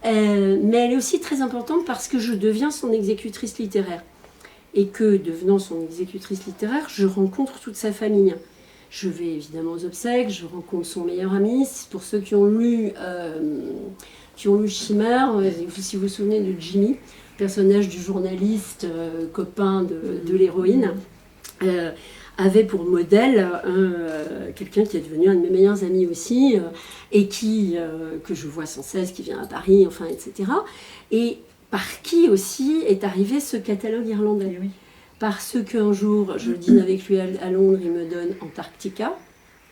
Mais elle est aussi très importante parce que je deviens son exécutrice littéraire. Et que, devenant son exécutrice littéraire, je rencontre toute sa famille. Je vais évidemment aux obsèques, je rencontre son meilleur ami. Pour ceux qui ont lu Chimère, si vous vous souvenez de Jimmy, personnage du journaliste copain de l'héroïne, avait pour modèle quelqu'un qui est devenu un de mes meilleurs amis aussi, et que je vois sans cesse, qui vient à Paris, enfin, etc. Et par qui aussi est arrivé ce catalogue irlandais. Oui. Parce qu'un jour, je dîne avec lui à Londres, il me donne Antarctica,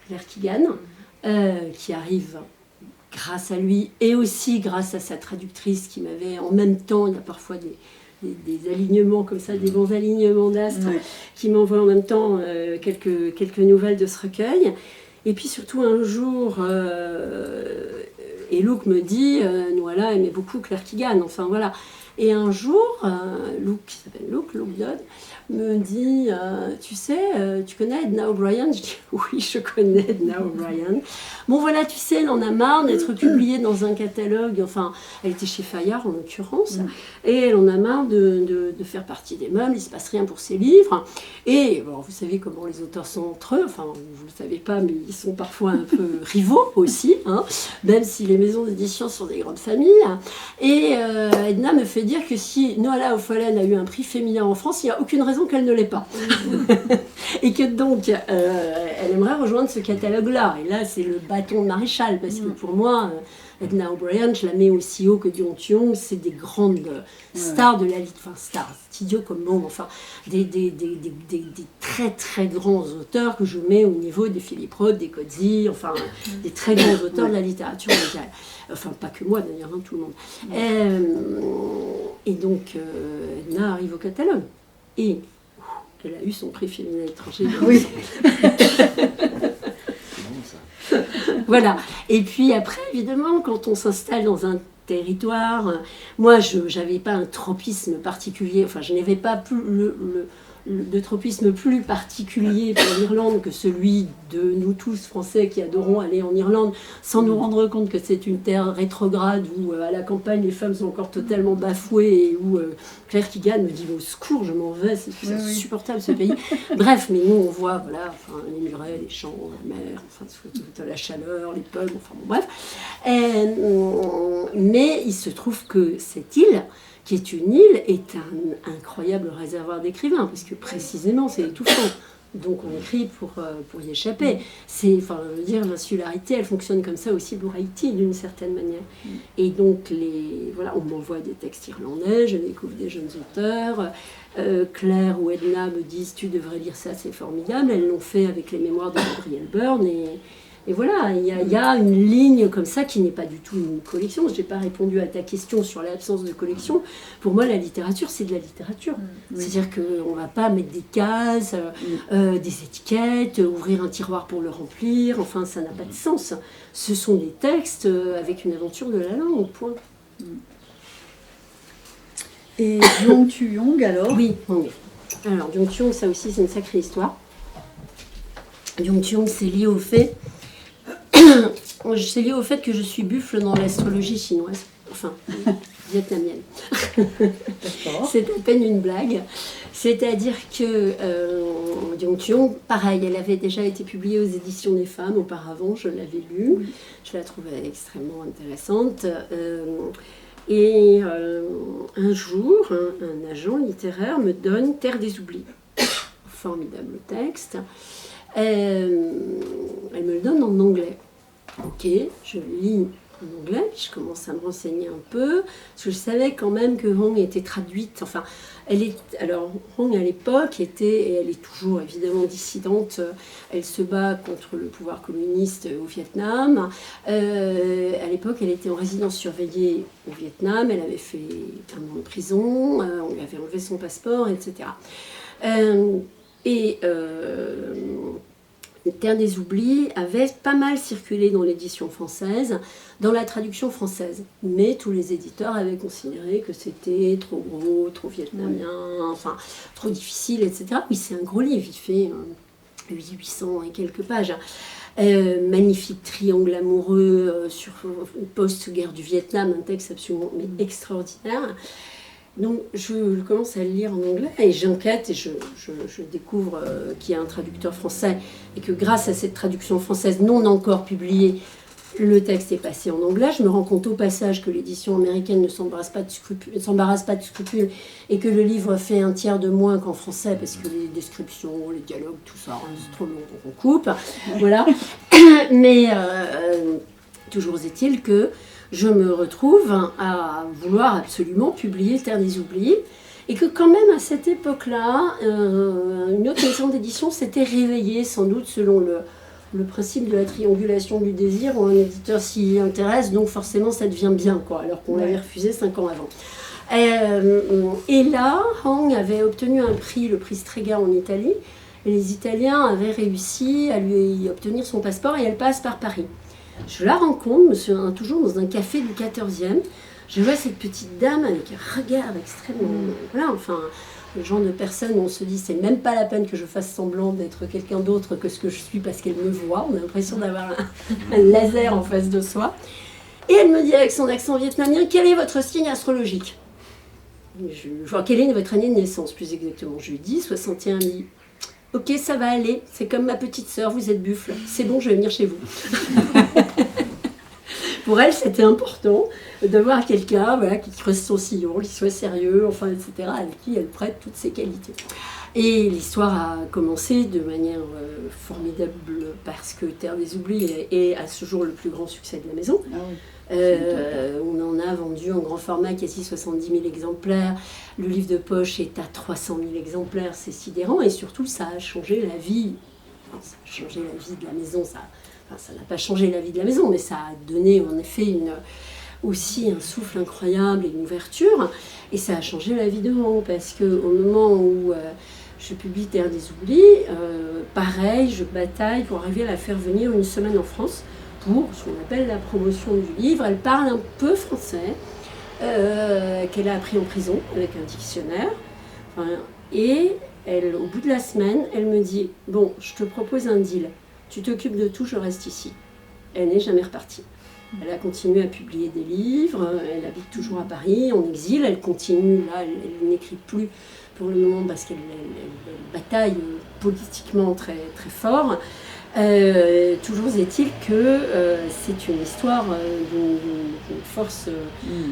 Claire Keegan, qui arrive grâce à lui, et aussi grâce à sa traductrice qui m'avait en même temps, il y a parfois des alignements comme ça, des bons alignements d'astres, qui m'envoient en même temps quelques nouvelles de ce recueil. Et puis surtout un jour, et Luke me dit, Nuala aimait beaucoup Claire Keegan, enfin voilà. Et un jour, Luke, qui s'appelle Luke Dodd, me dit, tu sais, tu connais Edna O'Brien? Je dis, oui, je connais Edna O'Brien. Bon voilà, tu sais, elle en a marre d'être publiée dans un catalogue, enfin, elle était chez Fayard en l'occurrence, et elle en a marre de faire partie des meubles, il ne se passe rien pour ses livres. Et bon, vous savez comment les auteurs sont entre eux, enfin, vous ne le savez pas, mais ils sont parfois un peu rivaux aussi, hein, même si les maisons d'édition sont des grandes familles. Et Edna me fait dire que si Nuala O'Follen a eu un prix féminin en France, il n'y a aucune raison qu'elle ne l'ait pas. Et que donc, elle aimerait rejoindre ce catalogue-là. Et là, c'est le bâton de maréchal, parce que pour moi, Edna O'Brien, je la mets aussi haut que Dion Thiong, c'est des grandes stars de la littérature, enfin stars, c'est idiot comme mot, enfin, des très très grands auteurs que je mets au niveau des Philippe Roth, des Coetzee, enfin, des très grands auteurs de la littérature mondiale. Enfin, pas que moi d'ailleurs, hein, tout le monde. Et donc, Edna arrive au catalogue. Et elle a eu son prix féminin étranger. Oui. Voilà. Et puis après, évidemment, quand on s'installe dans un territoire, moi, je n'avais pas un tropisme particulier. Enfin, je n'avais pas plus de tropisme plus particulier pour l'Irlande que celui de nous tous Français qui adorons aller en Irlande sans nous rendre compte que c'est une terre rétrograde où à la campagne les femmes sont encore totalement bafouées et où Claire Keegan me dit au secours je m'en vais, c'est insupportable ce pays. Bref, mais nous on voit voilà, enfin, les murets, les champs, la mer, enfin, la chaleur, les pubs, enfin bon, bref. Mais il se trouve que cette île qui est une île, est un incroyable réservoir d'écrivains, parce que précisément, c'est étouffant. Donc on écrit pour y échapper. C'est, enfin, je veux dire, l'insularité, elle fonctionne comme ça aussi pour Haïti, d'une certaine manière. Et donc, voilà, on m'envoie des textes irlandais, je découvre des jeunes auteurs. Claire ou Edna me disent, tu devrais lire ça, c'est formidable. Elles l'ont fait avec les mémoires de Gabriel Byrne, et voilà, il y a une ligne comme ça qui n'est pas du tout une collection. Je n'ai pas répondu à ta question sur l'absence de collection. Pour moi, la littérature, c'est de la littérature. Oui. C'est-à-dire qu'on ne va pas mettre des cases, des étiquettes, ouvrir un tiroir pour le remplir. Enfin, ça n'a pas de sens. Ce sont des textes avec une aventure de la langue, point. Et Byung Chul Young, alors? Oui, oui. Alors, Byung Chul Young, ça aussi, c'est une sacrée histoire. Byung Chul Young, c'est lié au fait... C'est lié au fait que je suis buffle dans l'astrologie chinoise, enfin vietnamienne. C'est à peine une blague. C'est-à-dire que Byung Chul Young, pareil, elle avait déjà été publiée aux éditions des femmes auparavant, je l'avais lue, je la trouvais extrêmement intéressante. Un jour, un agent littéraire me donne Terre des oublis. Formidable texte. Elle me le donne en anglais. Ok, je lis en anglais, puis je commence à me renseigner un peu, parce que je savais quand même que Hong était traduite. Enfin, alors Hong à l'époque était, et elle est toujours évidemment dissidente, elle se bat contre le pouvoir communiste au Vietnam. À l'époque, elle était en résidence surveillée au Vietnam, elle avait fait un an de prison, on lui avait enlevé son passeport, etc. Terre des oublis avait pas mal circulé dans l'édition française, dans la traduction française. Mais tous les éditeurs avaient considéré que c'était trop gros, trop vietnamien, enfin, trop difficile, etc. Oui, c'est un gros livre, il fait 800 et quelques pages. Magnifique triangle amoureux sur post-guerre du Vietnam, un texte absolument extraordinaire. Donc je commence à le lire en anglais et j'enquête et je découvre qu'il y a un traducteur français et que grâce à cette traduction française non encore publiée, le texte est passé en anglais. Je me rends compte au passage que l'édition américaine ne s'embarrasse pas de scrupules et que le livre fait un tiers de moins qu'en français parce que les descriptions, les dialogues, tout ça, c'est trop long, donc on coupe. Voilà. Mais toujours est-il que je me retrouve à vouloir absolument publier Terre des oublis, et que quand même à cette époque-là, une autre maison d'édition s'était réveillée, sans doute selon le principe de la triangulation du désir, où un éditeur s'y intéresse, donc forcément ça devient bien, quoi, alors qu'on l'avait refusé 5 ans avant. Et là, Hong avait obtenu un prix, le prix Strega en Italie, et les Italiens avaient réussi à lui obtenir son passeport, et elle passe par Paris. Je la rencontre, toujours dans un café du 14e. Je vois cette petite dame avec un regard extrêmement... Voilà, enfin, le genre de personne où on se dit c'est même pas la peine que je fasse semblant d'être quelqu'un d'autre que ce que je suis parce qu'elle me voit. On a l'impression d'avoir un laser en face de soi. Et elle me dit avec son accent vietnamien, quel est votre signe astrologique? Quelle est votre année de naissance, plus exactement? Je lui dis 61 000. Ok, ça va aller, c'est comme ma petite sœur, vous êtes buffle, c'est bon, je vais venir chez vous. Pour elle, c'était important d'avoir quelqu'un qui creuse son sillon, qui soit sérieux, enfin, etc., avec qui elle prête toutes ses qualités. Et l'histoire a commencé de manière formidable parce que Terre des oublis est à ce jour le plus grand succès de la maison. Ah oui. On en a vendu en grand format quasi 70 000 exemplaires. Le livre de poche est à 300 000 exemplaires, c'est sidérant. Et surtout, ça a changé la vie. Enfin, ça a changé la vie de la maison. Ça n'a pas changé la vie de la maison, mais ça a donné en effet aussi un souffle incroyable et une ouverture. Et ça a changé la vie de Hong, parce qu'au moment où je publie Terre des oublis, pareil, je bataille pour arriver à la faire venir une semaine en France pour ce qu'on appelle la promotion du livre. Elle parle un peu français, qu'elle a appris en prison avec un dictionnaire. Et Au bout de la semaine, elle me dit « Bon, je te propose un deal. Tu t'occupes de tout, je reste ici. » Elle n'est jamais repartie. Elle a continué à publier des livres, elle habite toujours à Paris, en exil, elle continue, là, elle n'écrit plus pour le moment parce qu'elle bataille politiquement très, très fort. Toujours est-il que c'est une histoire d'une force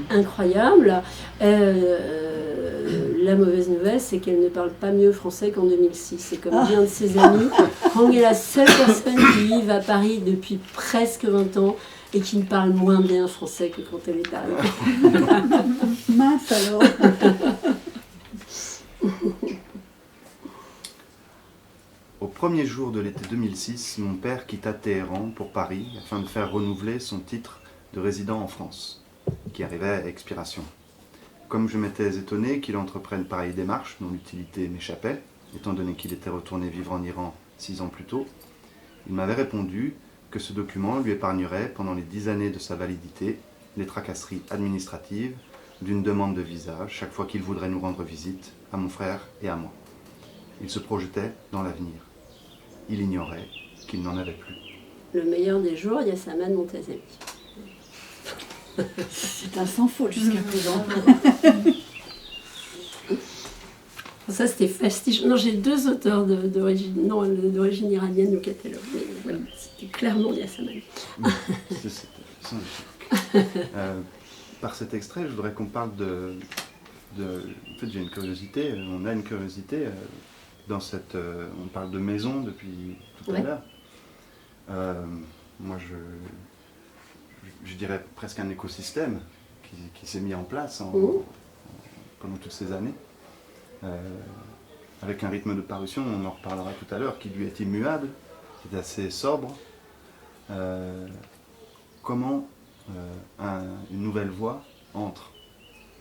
incroyable. La mauvaise nouvelle, c'est qu'elle ne parle pas mieux français qu'en 2006. Et comme dit un de ses amis, Rang est la seule personne qui vive à Paris depuis presque 20 ans et qui ne parle moins bien français que quand elle est arrivée. Mince alors. Au premier jour de l'été 2006, mon père quitta Téhéran pour Paris afin de faire renouveler son titre de résident en France, qui arrivait à expiration. Comme je m'étais étonné qu'il entreprenne pareille démarche, dont l'utilité m'échappait, étant donné qu'il était retourné vivre en Iran 6 ans plus tôt, il m'avait répondu que ce document lui épargnerait, pendant les 10 années de sa validité, les tracasseries administratives d'une demande de visa chaque fois qu'il voudrait nous rendre visite, à mon frère et à moi. Il se projetait dans l'avenir. Il ignorait qu'il n'en avait plus. Le meilleur des jours, Yasaman Montazami. C'est un sans faute jusqu'à présent. Ça, c'était fastidieux. Non, j'ai 2 auteurs d'origine iranienne au catalogue. Mais voilà, c'était clairement Yasaman. Par cet extrait, je voudrais qu'on parle en fait, j'ai une curiosité, on a une curiosité dans cette... on parle de maison depuis tout à l'heure. Moi, je dirais presque un écosystème qui s'est mis en place pendant toutes ces années. Avec un rythme de parution, on en reparlera tout à l'heure, qui lui est immuable, qui est assez sobre. Comment une nouvelle voix entre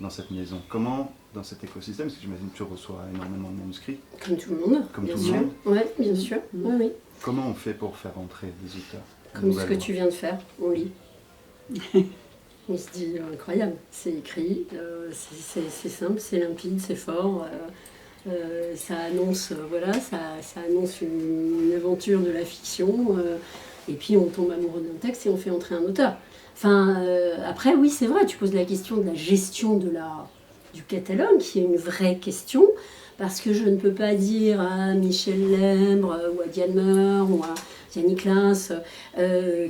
dans cette maison? Comment, dans cet écosystème, parce que j'imagine que tu reçois énormément de manuscrits. Comme tout le monde, Comme bien tout sûr. le monde. Oui, bien sûr. Oui, oui. Comment on fait pour faire entrer des auteurs? Comme ce que tu viens de faire, on lit. On se dit incroyable, c'est écrit, c'est simple, c'est limpide, c'est fort. Ça annonce, ça annonce une aventure de la fiction. Et puis on tombe amoureux d'un texte et on fait entrer un auteur. Enfin, après, oui, c'est vrai, tu poses la question de la gestion du catalogue, qui est une vraie question, parce que je ne peux pas dire à Michel Lembre, ou à Diane Meur, ou à Yannick Lins,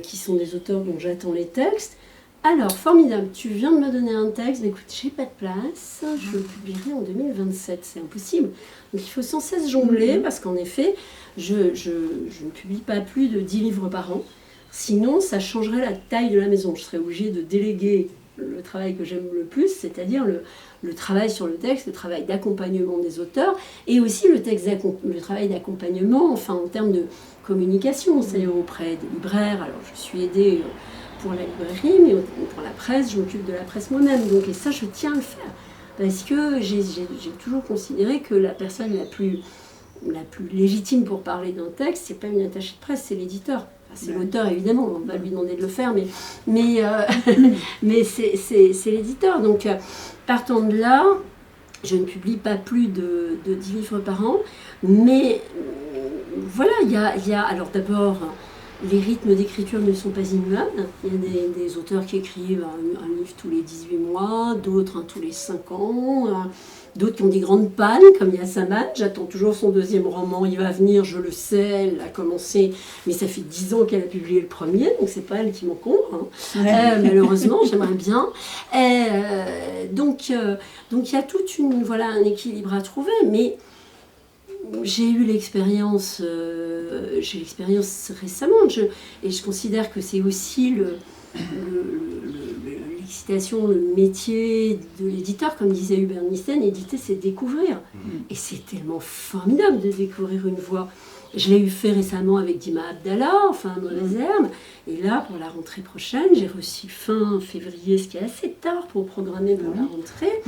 qui sont des auteurs dont j'attends les textes. Alors, formidable, tu viens de me donner un texte, mais écoute, j'ai pas de place, je le publierai en 2027, c'est impossible. Donc il faut sans cesse jongler, parce qu'en effet, je ne publie pas plus de 10 livres par an. Sinon, ça changerait la taille de la maison. Je serais obligée de déléguer le travail que j'aime le plus, c'est-à-dire le travail sur le texte, le travail d'accompagnement des auteurs, et aussi le travail d'accompagnement, enfin en termes de communication, c'est-à-dire auprès des libraires. Alors, je suis aidée pour la librairie, mais pour la presse, je m'occupe de la presse moi-même. Donc, et ça, je tiens à le faire, parce que j'ai toujours considéré que la personne la plus légitime pour parler d'un texte, c'est pas une attachée de presse, c'est l'éditeur. Enfin, c'est l'auteur, évidemment, on va lui demander de le faire, mais c'est l'éditeur. Donc, partant de là, je ne publie pas plus de 10 livres par an, mais voilà, il y a alors d'abord, les rythmes d'écriture ne sont pas immuables. Il y a des auteurs qui écrivent un livre tous les 18 mois, d'autres tous les 5 ans, d'autres qui ont des grandes pannes, comme Yasaman. J'attends toujours son 2e roman, il va venir, je le sais, elle a commencé, mais ça fait 10 ans qu'elle a publié le premier, donc c'est pas elle qui m'encombre, hein. Malheureusement, j'aimerais bien. Donc il y a un équilibre à trouver, mais j'ai eu l'expérience récemment, et je considère que c'est aussi l'excitation, le métier de l'éditeur, comme disait Hubert Nissen, éditer c'est découvrir. Et c'est tellement formidable de découvrir une voix. Je l'ai eu fait récemment avec Dima Abdallah, enfin Mauvaise Herbe, et là pour la rentrée prochaine, j'ai reçu fin février, ce qui est assez tard pour programmer pour la rentrée,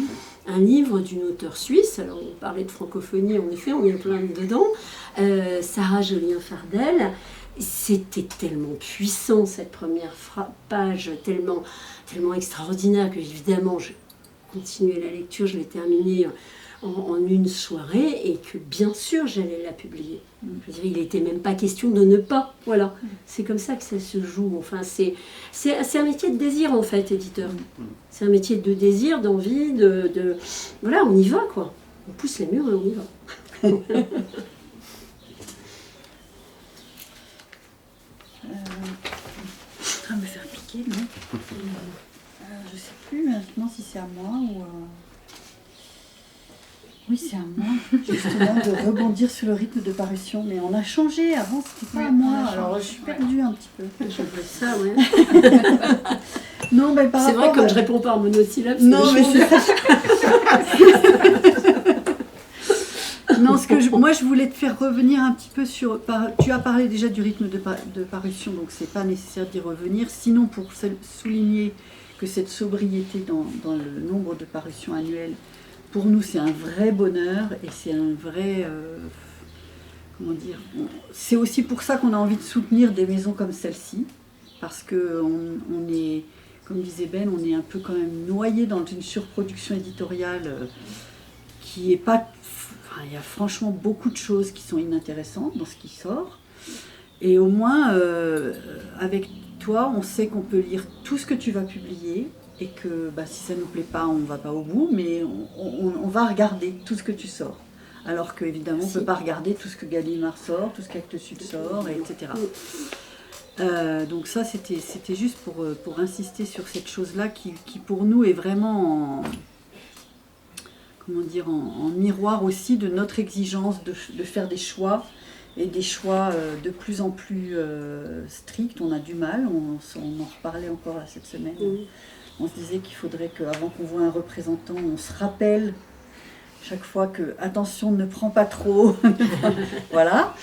un livre d'une auteure suisse. Alors on parlait de francophonie, en effet, on est plein dedans, Sarah Jolien-Fardel. C'était tellement puissant cette première page, tellement extraordinaire que évidemment j'ai continué la lecture, je l'ai terminée en une soirée et que bien sûr j'allais la publier. Je veux dire, il n'était même pas question de ne pas. Voilà, c'est comme ça que ça se joue. Enfin, c'est un métier de désir en fait, éditeur. C'est un métier de désir, d'envie, voilà, on y va quoi. On pousse les murs et on y va. Je suis en train de me faire piquer, non je sais plus maintenant si c'est à moi ou... Oui, c'est à moi, justement, de rebondir sur le rythme de parution. Mais on a changé, avant c'était pas à moi, alors je suis perdue un petit peu. Je fais ça, ouais. Non, mais par C'est vrai, rapport comme à- je réponds pas en monosyllabe, Non, mais c'est c'est ça. Non, moi je voulais te faire revenir un petit peu sur... Tu as parlé déjà du rythme de parution, donc c'est pas nécessaire d'y revenir. Sinon, pour souligner que cette sobriété dans le nombre de parutions annuelles, pour nous c'est un vrai bonheur et c'est un vrai... comment dire, c'est aussi pour ça qu'on a envie de soutenir des maisons comme celle-ci, parce que on est, comme disait Ben, on est un peu quand même noyé dans une surproduction éditoriale qui est pas... Enfin, il y a franchement beaucoup de choses qui sont inintéressantes dans ce qui sort. Et au moins, avec toi, on sait qu'on peut lire tout ce que tu vas publier et que si ça ne nous plaît pas, on ne va pas au bout, mais on va regarder tout ce que tu sors. Alors qu'évidemment, on ne peut pas regarder tout ce que Gallimard sort, tout ce qu'Actes Sud sort, etc. Donc ça, c'était juste pour insister sur cette chose-là qui pour nous est vraiment en miroir aussi de notre exigence de faire des choix, et des choix de plus en plus stricts. On a du mal, on en reparlait encore là, cette semaine. On se disait qu'il faudrait qu'avant qu'on voit un représentant, on se rappelle chaque fois que attention, ne prends pas trop. Voilà.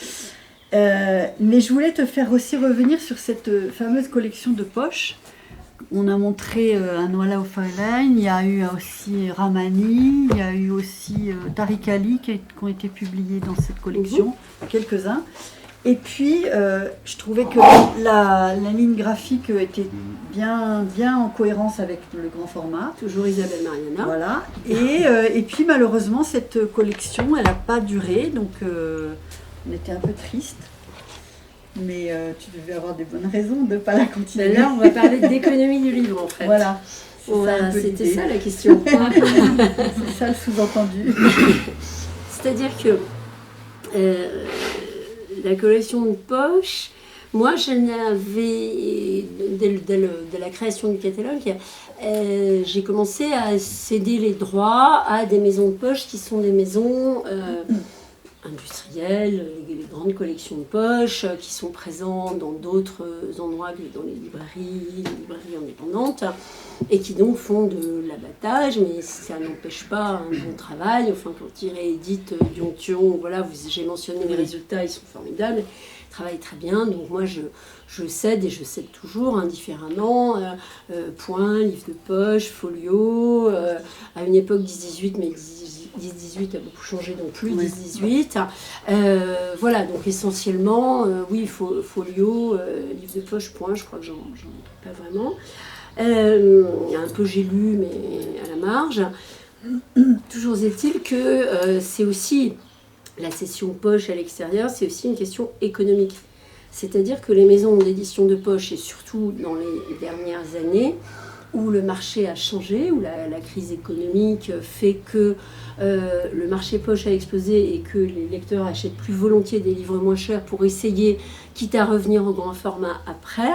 Mais je voulais te faire aussi revenir sur cette fameuse collection de poches. On a montré Anwala Ofaïlaïn, il y a eu aussi Ramani, il y a eu aussi Tariq Ali qui ont été publiés dans cette collection, quelques-uns. Et puis, je trouvais que la ligne graphique était bien en cohérence avec le grand format. toujours Isabelle Mariana. Voilà. Et puis, malheureusement, cette collection, elle n'a pas duré, donc on était un peu triste. Mais tu devais avoir des bonnes raisons de ne pas la continuer. Là, on va parler d'économie du livre, en fait. Voilà. C'était ça la question. C'est ça le sous-entendu. C'est-à-dire que la collection de poches, moi, je l'avais, dès la création du catalogue, j'ai commencé à céder les droits à des maisons de poches qui sont des maisons industrielles, les grandes collections de poches qui sont présentes dans d'autres endroits que dans les librairies indépendantes, et qui donc font de l'abattage, mais ça n'empêche pas un bon travail. Enfin, quand ils rééditent Dion, voilà, j'ai mentionné les résultats, ils sont formidables, ils travaillent très bien. Donc moi, je cède, et je cède toujours indifféremment, Point, livre de poche, folio, à une époque 10-18, mais 10-18 a beaucoup changé, donc plus 10-18. Voilà, donc essentiellement, oui, folio, livre de poche, Point, je crois que j'en ai pas vraiment. Un peu j'ai lu, mais à la marge. Toujours est-il que c'est aussi, la session poche à l'extérieur, c'est aussi une question économique. C'est-à-dire que les maisons d'édition de poche, et surtout dans les dernières années, où le marché a changé, où la crise économique fait que le marché poche a explosé et que les lecteurs achètent plus volontiers des livres moins chers pour essayer, quitte à revenir au grand format après,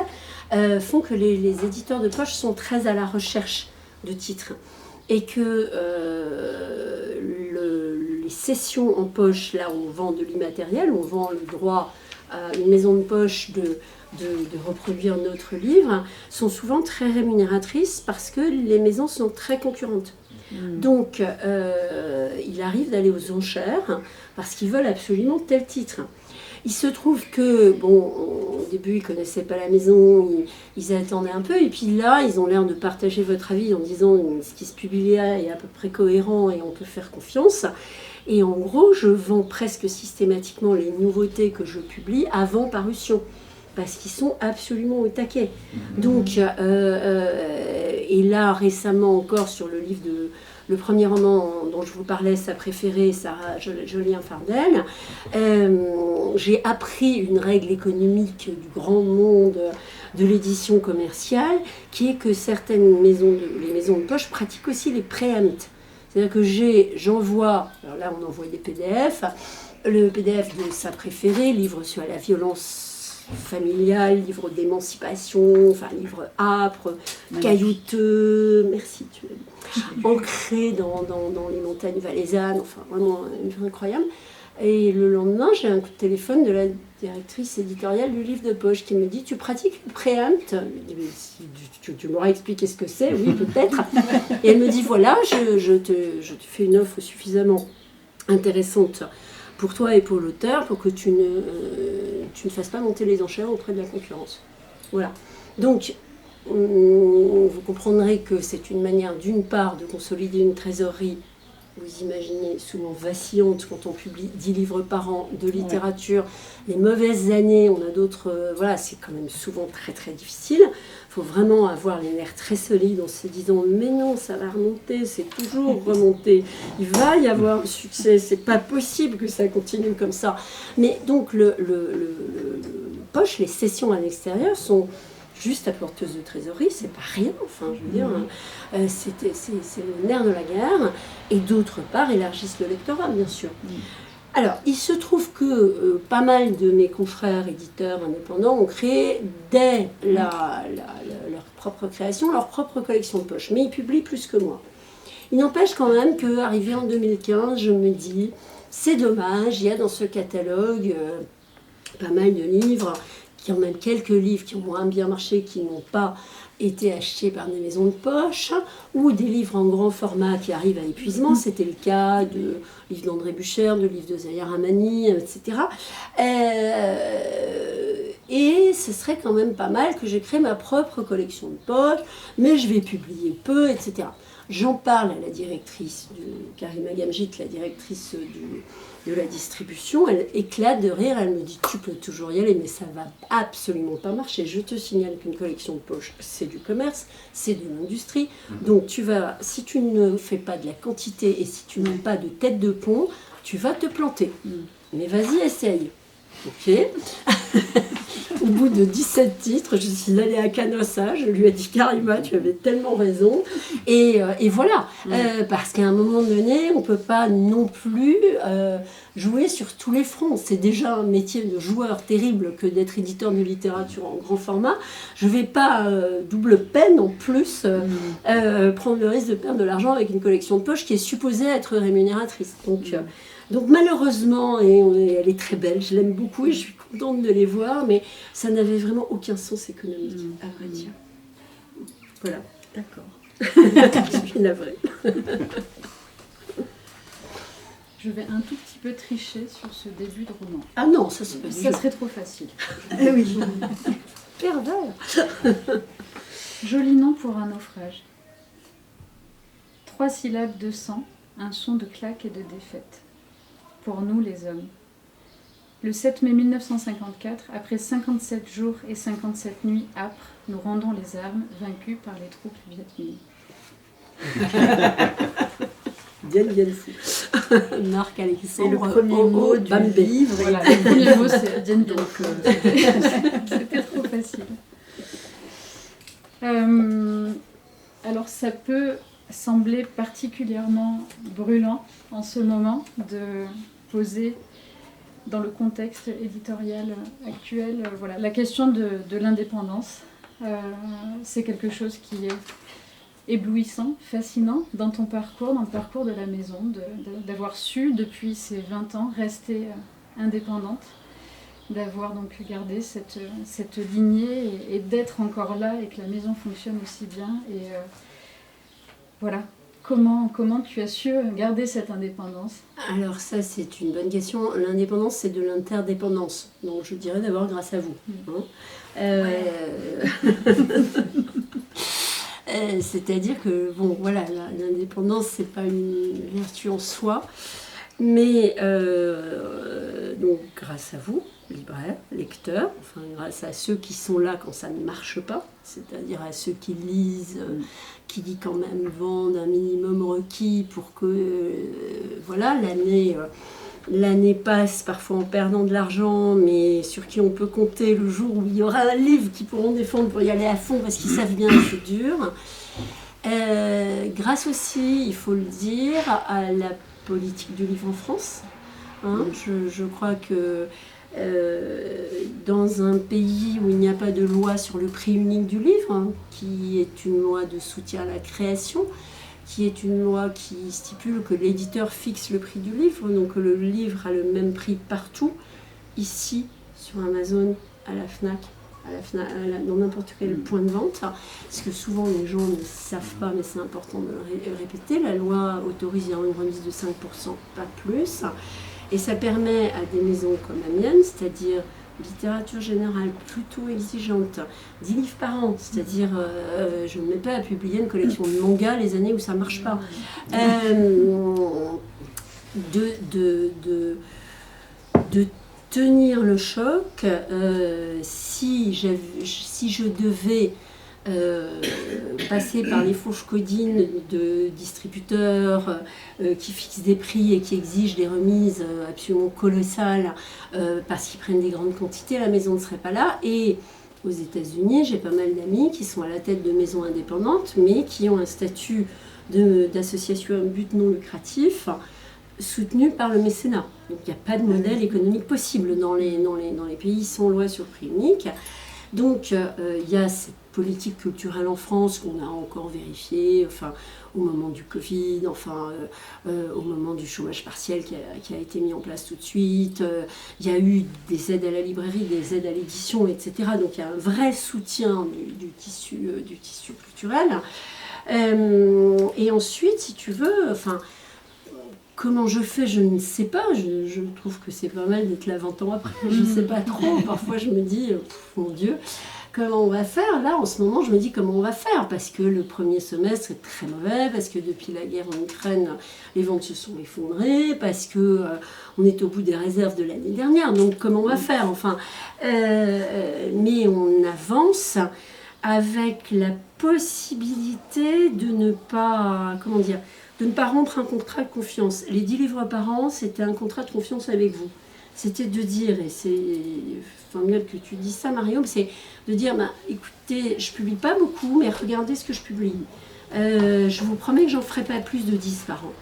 font que les éditeurs de poche sont très à la recherche de titres. Et que les sessions en poche, là où on vend de l'immatériel, on vend le droit à une maison de poche de reproduire notre livre, sont souvent très rémunératrices parce que les maisons sont très concurrentes. Donc, il arrive d'aller aux enchères parce qu'ils veulent absolument tel titre. Il se trouve que, bon, au début, ils ne connaissaient pas la maison, ils attendaient un peu, et puis là, ils ont l'air de partager votre avis en disant ce qui se publie là est à peu près cohérent et on peut faire confiance. Et en gros, je vends presque systématiquement les nouveautés que je publie avant parution, parce qu'ils sont absolument au taquet. Donc, et là, récemment encore, sur le livre le premier roman dont je vous parlais, Sa préférée, Sarah Jolien-Fardel, j'ai appris une règle économique du grand monde de l'édition commerciale, qui est que certaines les maisons de poche pratiquent aussi les préempts. C'est-à-dire que j'envoie, alors là on envoie des PDF, le PDF de Sa préférée, livre sur la violence familiale, livre d'émancipation, enfin livre âpre, caillouteux, merci, tu l'as dit, ancré dans les montagnes valaisannes, enfin vraiment un livre incroyable. Et le lendemain, j'ai un coup de téléphone de la directrice éditoriale du livre de poche qui me dit « Tu pratiques le préempt ?» Je lui dis « Mais si tu m'aurais expliqué ce que c'est, oui, peut-être. » Et elle me dit « Voilà, je te fais une offre suffisamment intéressante pour toi et pour l'auteur pour que tu ne fasses pas monter les enchères auprès de la concurrence. » Voilà. Donc, vous comprendrez que c'est une manière, d'une part, de consolider une trésorerie. Vous imaginez, souvent vacillante quand on publie 10 livres par an de littérature. Les mauvaises années, on a d'autres... voilà, c'est quand même souvent très très difficile. Il faut vraiment avoir les nerfs très solides en se disant « Mais non, ça va remonter, c'est toujours remonté. Il va y avoir un succès, c'est pas possible que ça continue comme ça. » Mais donc, le poche, les sessions à l'extérieur sont... juste apporteuse de trésorerie, c'est pas rien, enfin je veux dire, c'est le nerf de la guerre, et d'autre part élargissent le lectorat bien sûr. Alors, il se trouve que pas mal de mes confrères éditeurs indépendants ont créé dès leur propre création, leur propre collection de poche, mais ils publient plus que moi. Il n'empêche quand même qu'arrivé en 2015, je me dis, c'est dommage, il y a dans ce catalogue pas mal de livres, qui ont même quelques livres qui ont moins bien marché, qui n'ont pas été achetés par des maisons de poche, ou des livres en grand format qui arrivent à épuisement. C'était le cas de livres d'André Bucher, de livres de Zahir Rahmani, etc. Et ce serait quand même pas mal que j'ai créé ma propre collection de poche, mais je vais publier peu, etc. J'en parle à la directrice, Karima Gamjit, la directrice de la distribution. Elle éclate de rire, elle me dit « Tu peux toujours y aller, mais ça va absolument pas marcher. Je te signale qu'une collection de poche, c'est du commerce, c'est de l'industrie. Donc si tu ne fais pas de la quantité et si tu n'as pas de tête de pont, tu vas te planter. Mais vas-y, essaye. » Ok. Au bout de 17 titres, je suis allée à Canossa, je lui ai dit « Karima, tu avais tellement raison. » Et voilà, parce qu'à un moment donné, on ne peut pas non plus jouer sur tous les fronts. C'est déjà un métier de joueur terrible que d'être éditeur de littérature en grand format. Je ne vais pas double peine en plus prendre le risque de perdre de l'argent avec une collection de poche qui est supposée être rémunératrice. Donc malheureusement, et elle est très belle, je l'aime beaucoup et je suis contente de les voir, mais ça n'avait vraiment aucun sens économique, à vrai dire. Voilà. D'accord. Je suis navrée. Je vais un tout petit peu tricher sur ce début de roman. Ah non, ça c'est pas Ça serait trop facile. Eh oui. pervers. Joli nom pour un naufrage. 3 syllabes de sang, un son de claque et de défaite. Pour nous les hommes. Le 7 mai 1954, après 57 jours et 57 nuits âpres, nous rendons les armes, vaincus par les troupes vietnamiennes. Dien Bien Phu. Marc Alexandre. Et le premier mot du Bambé. livre. Voilà, le premier mot c'est Dien Bien Phu. C'était trop facile. Alors ça peut sembler particulièrement brûlant en ce moment de poser dans le contexte éditorial actuel, voilà, la question de l'indépendance. C'est quelque chose qui est éblouissant, fascinant dans ton parcours, dans le parcours de la maison, d'avoir su depuis ces 20 ans rester indépendante, d'avoir donc gardé cette lignée et d'être encore là et que la maison fonctionne aussi bien. Et voilà. Comment tu as su garder cette indépendance? Alors ça, c'est une bonne question. L'indépendance, c'est de l'interdépendance. Donc je dirais d'abord grâce à vous. C'est-à-dire que, bon, voilà, l'indépendance, c'est pas une vertu en soi. Mais donc grâce à vous, libraires, lecteurs, enfin grâce à ceux qui sont là quand ça ne marche pas, c'est-à-dire à ceux qui lisent, qui quand même vendent un minimum requis pour que voilà, l'année passe parfois en perdant de l'argent, mais sur qui on peut compter le jour où il y aura un livre qu'ils pourront défendre pour y aller à fond parce qu'ils savent bien que c'est dur. Grâce aussi, il faut le dire, à la politique du livre en France. Hein, je crois que dans un pays où il n'y a pas de loi sur le prix unique du livre, hein, qui est une loi de soutien à la création, qui est une loi qui stipule que l'éditeur fixe le prix du livre, donc le livre a le même prix partout, ici, sur Amazon, à la FNAC, dans n'importe quel point de vente, parce que souvent les gens ne savent pas, mais c'est important de le répéter, la loi autorise une remise de 5%, pas plus, et ça permet à des maisons comme la mienne, c'est-à-dire littérature générale plutôt exigeante, 10 livres par an, c'est-à-dire je ne mets pas à publier une collection de mangas les années où ça ne marche pas, de tenir le choc si je devais passer par les fourches codines de distributeurs qui fixent des prix et qui exigent des remises absolument colossales parce qu'ils prennent des grandes quantités, la maison ne serait pas là. Et aux États-Unis, j'ai pas mal d'amis qui sont à la tête de maisons indépendantes, mais qui ont un statut d'association à but non lucratif soutenu par le mécénat. Donc il n'y a pas de modèle économique possible dans les pays sans loi sur le prix unique. Donc il y a cette politique culturelle en France qu'on a encore vérifiée, enfin, au moment du Covid, enfin, au moment du chômage partiel qui a été mis en place tout de suite. Il y a eu des aides à la librairie, des aides à l'édition, etc. Donc il y a un vrai soutien du tissu culturel. Et ensuite, si tu veux, enfin, comment je fais, je ne sais pas. Je trouve que c'est pas mal d'être là 20 ans après. Je ne sais pas trop. Parfois, je me dis, mon Dieu, comment on va faire? Là, en ce moment, je me dis comment on va faire. Parce que le premier semestre est très mauvais. Parce que depuis la guerre en Ukraine, les ventes se sont effondrées. Parce que on est au bout des réserves de l'année dernière. Donc, comment on va faire? Enfin, mais on avance avec la possibilité de ne pas, comment dire, de ne pas rompre un contrat de confiance. Les 10 livres par an, c'était un contrat de confiance avec vous. C'était de dire, et c'est formidable que tu dis ça, Mario, c'est de dire, bah, écoutez, je publie pas beaucoup, mais regardez ce que je publie. Je vous promets que j'en ferai pas plus de 10 par an.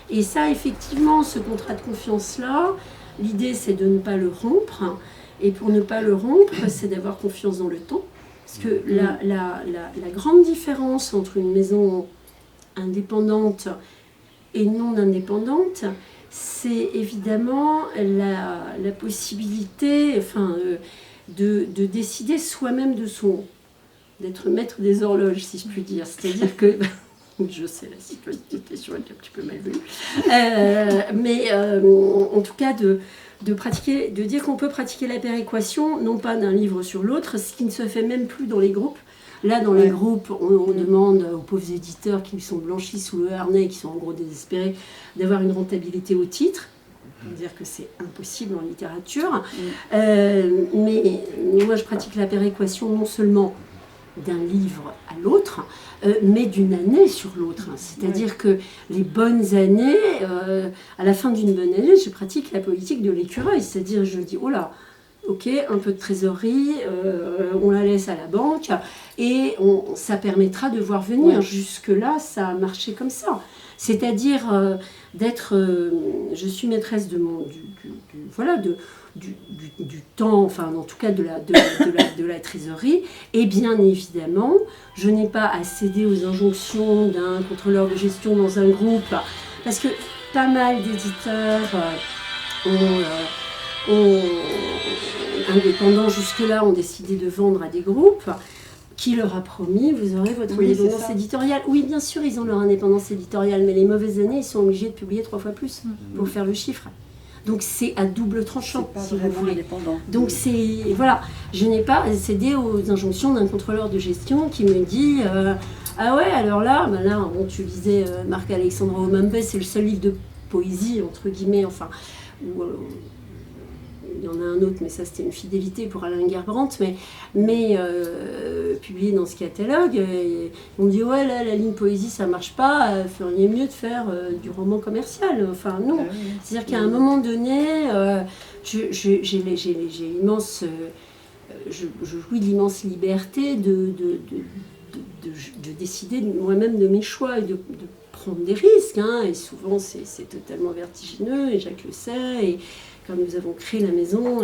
Et ça, effectivement, ce contrat de confiance-là, l'idée, c'est de ne pas le rompre. Et pour ne pas le rompre, c'est d'avoir confiance dans le temps. Parce que la grande différence entre une maison indépendante et non indépendante, c'est évidemment la possibilité, enfin, de décider soi-même d'être maître des horloges, si je puis dire. C'est-à-dire que, je sais, la situation est un petit peu mal venue, mais en tout cas de pratiquer, de dire qu'on peut pratiquer la péréquation, non pas d'un livre sur l'autre, ce qui ne se fait même plus dans les groupes. Là, dans les groupes, on demande aux pauvres éditeurs qui sont blanchis sous le harnais, qui sont en gros désespérés, d'avoir une rentabilité au titre. On peut dire que c'est impossible en littérature. Mais moi, je pratique la péréquation non seulement d'un livre à l'autre, mais d'une année sur l'autre. C'est-à-dire que les bonnes années, à la fin d'une bonne année, je pratique la politique de l'écureuil. C'est-à-dire, je dis, oh là, ok, un peu de trésorerie, on la laisse à la banque et ça permettra de voir venir. Ouais. Jusque-là, ça a marché comme ça. C'est-à-dire d'être... je suis maîtresse de du temps, enfin en tout cas de la trésorerie. Et bien évidemment, je n'ai pas à céder aux injonctions d'un contrôleur de gestion dans un groupe. Parce que pas mal d'éditeurs indépendants jusque-là ont décidé de vendre à des groupes qui leur a promis, vous aurez votre indépendance éditoriale. Oui, bien sûr, ils ont leur indépendance éditoriale, mais les mauvaises années, ils sont obligés de publier 3 fois plus pour faire le chiffre. Donc c'est à double tranchant, si vous voulez. Donc c'est, voilà, je n'ai pas cédé aux injonctions d'un contrôleur de gestion qui me dit ah ouais, alors là, ben là, bon, tu lisais Marc-Alexandre Homembe, c'est le seul livre de poésie, entre guillemets, enfin, où il y en a un autre, mais ça c'était une fidélité pour Alain Gerbrandt, mais publié dans ce catalogue, on me dit ouais là la ligne poésie ça marche pas, feriez mieux de faire du roman commercial. Enfin non, c'est-à-dire qu'à un moment donné, j'ai l'immense, je jouis de l'immense liberté de décider moi-même de mes choix et de prendre des risques, hein, et souvent c'est totalement vertigineux, et Jacques le sait, et quand nous avons créé la maison,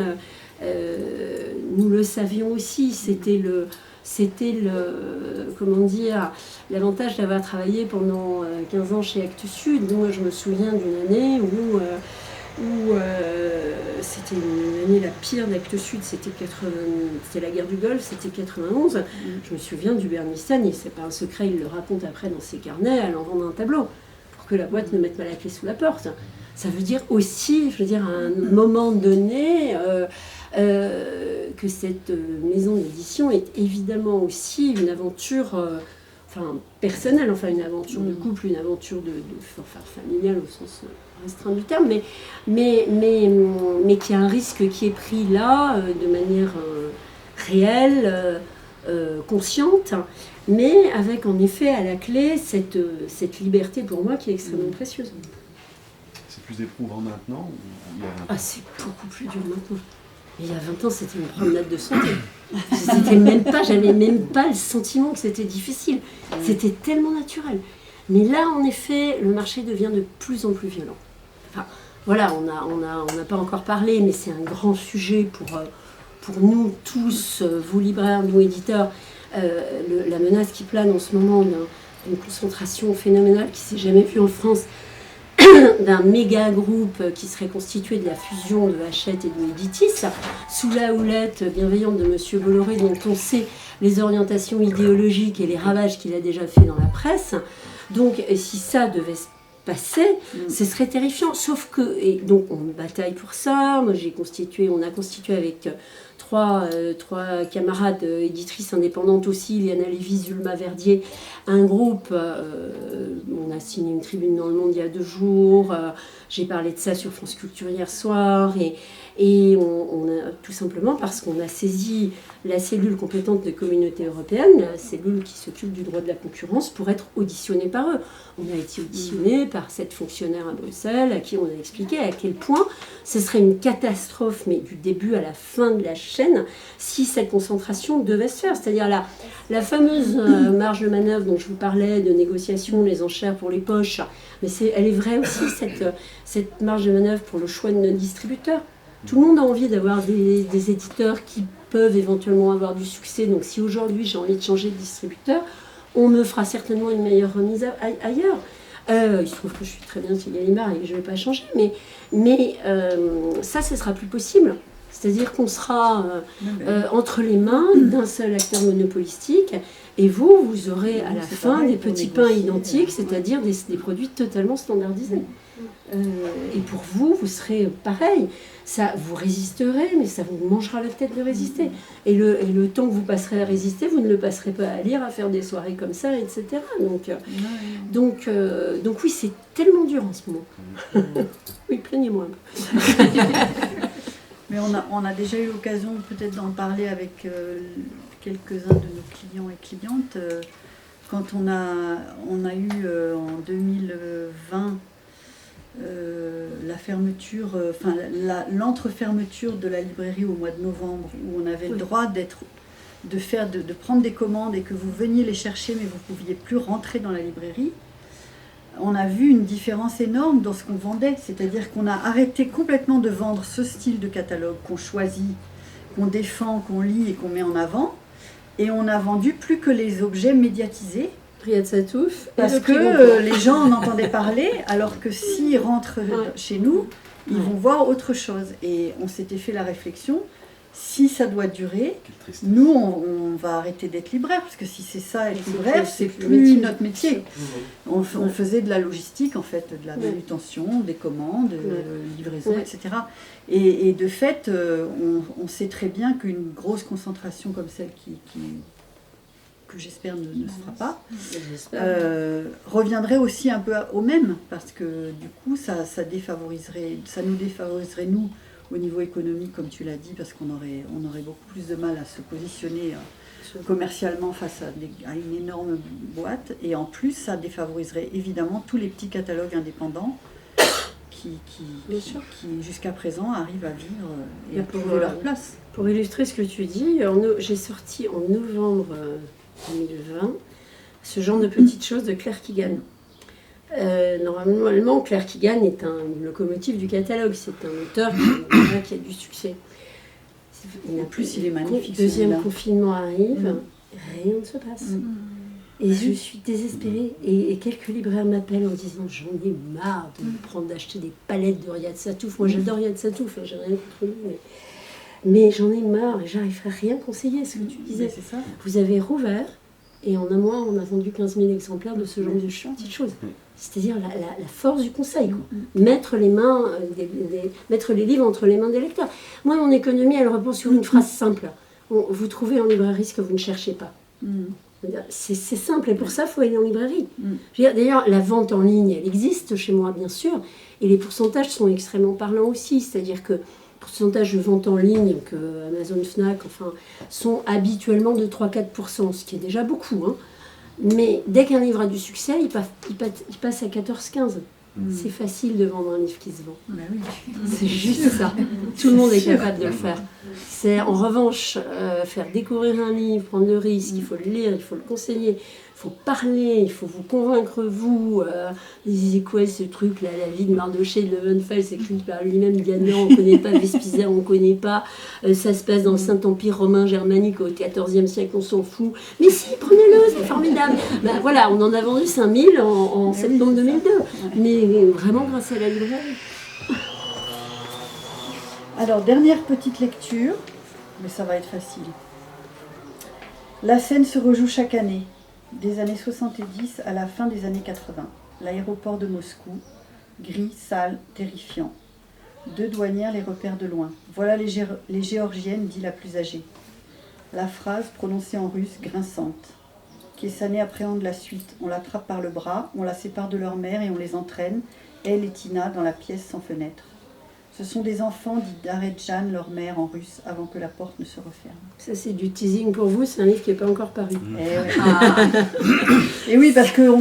nous le savions aussi, c'était comment dire, l'avantage d'avoir travaillé pendant 15 ans chez Actes Sud. Moi je me souviens d'une année où c'était une année la pire d'Actes Sud, c'était la guerre du Golfe, c'était 91. Je me souviens du Bernistan, et c'est pas un secret, il le raconte après dans ses carnets, allant vendre un tableau pour que la boîte ne mette pas la clé sous la porte. Ça veut dire aussi, je veux dire, à un moment donné, que cette maison d'édition est évidemment aussi une aventure personnelle, enfin une aventure de couple, une aventure de familiale au sens restreint du terme, mais qui a un risque qui est pris là de manière réelle, consciente, mais avec en effet à la clé cette liberté pour moi qui est extrêmement précieuse. C'est plus éprouvant maintenant ou il y a 20 ans? Ah, c'est beaucoup plus dur maintenant. Il y a 20 ans, c'était une promenade de santé. J'avais même pas le sentiment que c'était difficile. C'était tellement naturel. Mais là, en effet, le marché devient de plus en plus violent. Enfin, voilà, on n'a pas encore parlé, mais c'est un grand sujet pour nous tous, vous libraires, nous éditeurs. La menace qui plane en ce moment d'une concentration phénoménale qui ne s'est jamais vue en France, d'un méga groupe qui serait constitué de la fusion de Hachette et de Editis, sous la houlette bienveillante de M. Bolloré, dont on sait les orientations idéologiques et les ravages qu'il a déjà fait dans la presse. Donc, si ça devait se passer, ce serait terrifiant. Sauf que, et donc on bataille pour ça. Moi, on a constitué avec trois camarades éditrices indépendantes aussi, Liana Lévy, Zulma Verdier, un groupe. On a signé une tribune dans Le Monde il y a 2 jours. J'ai parlé de ça sur France Culture hier soir. Et on a, tout simplement parce qu'on a saisi la cellule compétente de Communauté européenne, la cellule qui s'occupe du droit de la concurrence, pour être auditionné par eux. On a été auditionné par cette fonctionnaire à Bruxelles, à qui on a expliqué à quel point ce serait une catastrophe, mais du début à la fin de la chaîne, si cette concentration devait se faire. C'est-à-dire la fameuse marge de manœuvre dont je vous parlais, de négociation, les enchères pour les poches, mais elle est vraie aussi, cette marge de manœuvre pour le choix de nos distributeurs. Tout le monde a envie d'avoir des éditeurs qui peuvent éventuellement avoir du succès. Donc si aujourd'hui j'ai envie de changer de distributeur, on me fera certainement une meilleure remise ailleurs. Il se trouve que je suis très bien chez Gallimard et que je ne vais pas changer. Mais ça, ce ne sera plus possible. C'est-à-dire qu'on sera entre les mains d'un seul acteur monopolistique. Et vous aurez à la fin des petits pains identiques, c'est-à-dire des produits totalement standardisés. Et pour vous serez pareil. Ça, vous résisterez, mais ça vous mangera la tête de résister. Et le temps que vous passerez à résister, vous ne le passerez pas à lire, à faire des soirées comme ça, etc. Donc oui, c'est tellement dur en ce moment. Oui, plaignez-moi un peu. Mais on a déjà eu l'occasion peut-être d'en parler avec quelques-uns de nos clients et clientes. Quand on a eu en 2020 la fermeture, l'entre-fermeture de la librairie au mois de novembre, où on avait le droit de prendre des commandes et que vous veniez les chercher, mais vous ne pouviez plus rentrer dans la librairie. On a vu une différence énorme dans ce qu'on vendait, c'est-à-dire qu'on a arrêté complètement de vendre ce style de catalogue qu'on choisit, qu'on défend, qu'on lit et qu'on met en avant, et on a vendu plus que les objets médiatisés, Riyad Satouf, parce que les gens en entendaient parler, alors que s'ils rentrent chez nous, ils vont voir autre chose. Et on s'était fait la réflexion, si ça doit durer, nous on va arrêter d'être libraire, parce que si c'est ça être libraire, c'est plus notre métier. On faisait de la logistique en fait, de la manutention, des commandes, livraison, etc. Et de fait, on sait très bien qu'une grosse concentration comme celle que j'espère ne se fera pas, reviendrait aussi un peu au même, parce que du coup ça nous défavoriserait nous au niveau économique, comme tu l'as dit, parce qu'on aurait beaucoup plus de mal à se positionner commercialement face à une énorme boîte. Et en plus, ça défavoriserait évidemment tous les petits catalogues indépendants qui jusqu'à présent, arrivent à vivre et à trouver leur place. Pour illustrer ce que tu dis, j'ai sorti en novembre 2020 ce genre de petites choses de Claire Keegan. Normalement, Claire Keegan est une locomotive du catalogue. C'est un auteur qui a du succès. En plus, il est magnifique. Deuxième confinement arrive, rien ne se passe. Et je suis désespérée. Et quelques libraires m'appellent en disant « J'en ai marre de me prendre d'acheter des palettes de Riyad Sattouf. » Moi, j'adore Riyad Sattouf, j'ai rien contre lui. Mais j'en ai marre et j'arriverai à rien conseiller, ce que tu disais. C'est ça. Vous avez rouvert et en un mois, on a vendu 15 000 exemplaires de ce genre de petites choses. C'est-à-dire la force du conseil. Mettre les livres entre les mains des lecteurs. Moi, mon économie, elle repose sur une phrase simple. Vous trouvez en librairie ce que vous ne cherchez pas. C'est simple, et pour ça, il faut aller en librairie. D'ailleurs, la vente en ligne, elle existe chez moi, bien sûr, et les pourcentages sont extrêmement parlants aussi. C'est-à-dire que pourcentage de vente en ligne que Amazon, Fnac, sont habituellement de 3-4%, ce qui est déjà beaucoup. Mais dès qu'un livre a du succès, il passe à 14-15%. C'est facile de vendre un livre qui se vend. Ben oui. C'est juste ça. Tout le monde est capable de le faire. C'est en revanche faire découvrir un livre, prendre le risque, il faut le lire, il faut le conseiller, il faut parler, il faut vous convaincre vous. Vous disiez quoi ce truc là, la vie de Mardochée de Lowenfels, écrite par lui-même, Diana, on ne connaît pas, Vespizer, on ne connaît pas, ça se passe dans le Saint-Empire romain germanique au XIVe siècle, on s'en fout. Mais si, prenez-le, c'est formidable. Ben, voilà, on en a vendu 5000 en septembre 2002. Mais vraiment grâce à la librairie. Alors, dernière petite lecture, mais ça va être facile. La scène se rejoue chaque année, des années 70 à la fin des années 80. L'aéroport de Moscou, gris, sale, terrifiant. 2 douanières les repèrent de loin. Voilà les Géorgiennes, dit la plus âgée. La phrase, prononcée en russe, grinçante. Kessané appréhende la suite. On l'attrape par le bras, on la sépare de leur mère et on les entraîne, elle et Tina, dans la pièce sans fenêtre. Ce sont des enfants, dit Daredjan, leur mère, en russe, avant que la porte ne se referme. Ça, c'est du teasing pour vous, c'est un livre qui n'est pas encore paru. Et oui, parce qu'on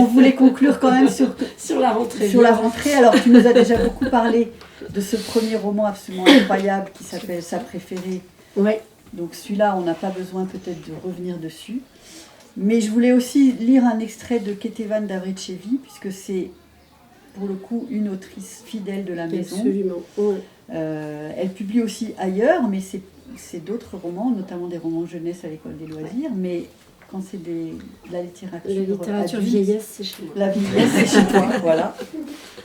voulait conclure quand même sur la rentrée. Sur la rentrée, alors tu nous as déjà beaucoup parlé de ce premier roman absolument incroyable qui s'appelle Sa préférée. Ouais. Donc celui-là, on n'a pas besoin peut-être de revenir dessus. Mais je voulais aussi lire un extrait de Ketevan Davrichevi, puisque c'est pour le coup une autrice fidèle de la maison. Absolument. Ouais. Elle publie aussi ailleurs, mais c'est d'autres romans, notamment des romans jeunesse à l'école des loisirs, mais quand c'est de la littérature adulte, vieillesse, c'est chez moi. La vieillesse, c'est chez toi, voilà.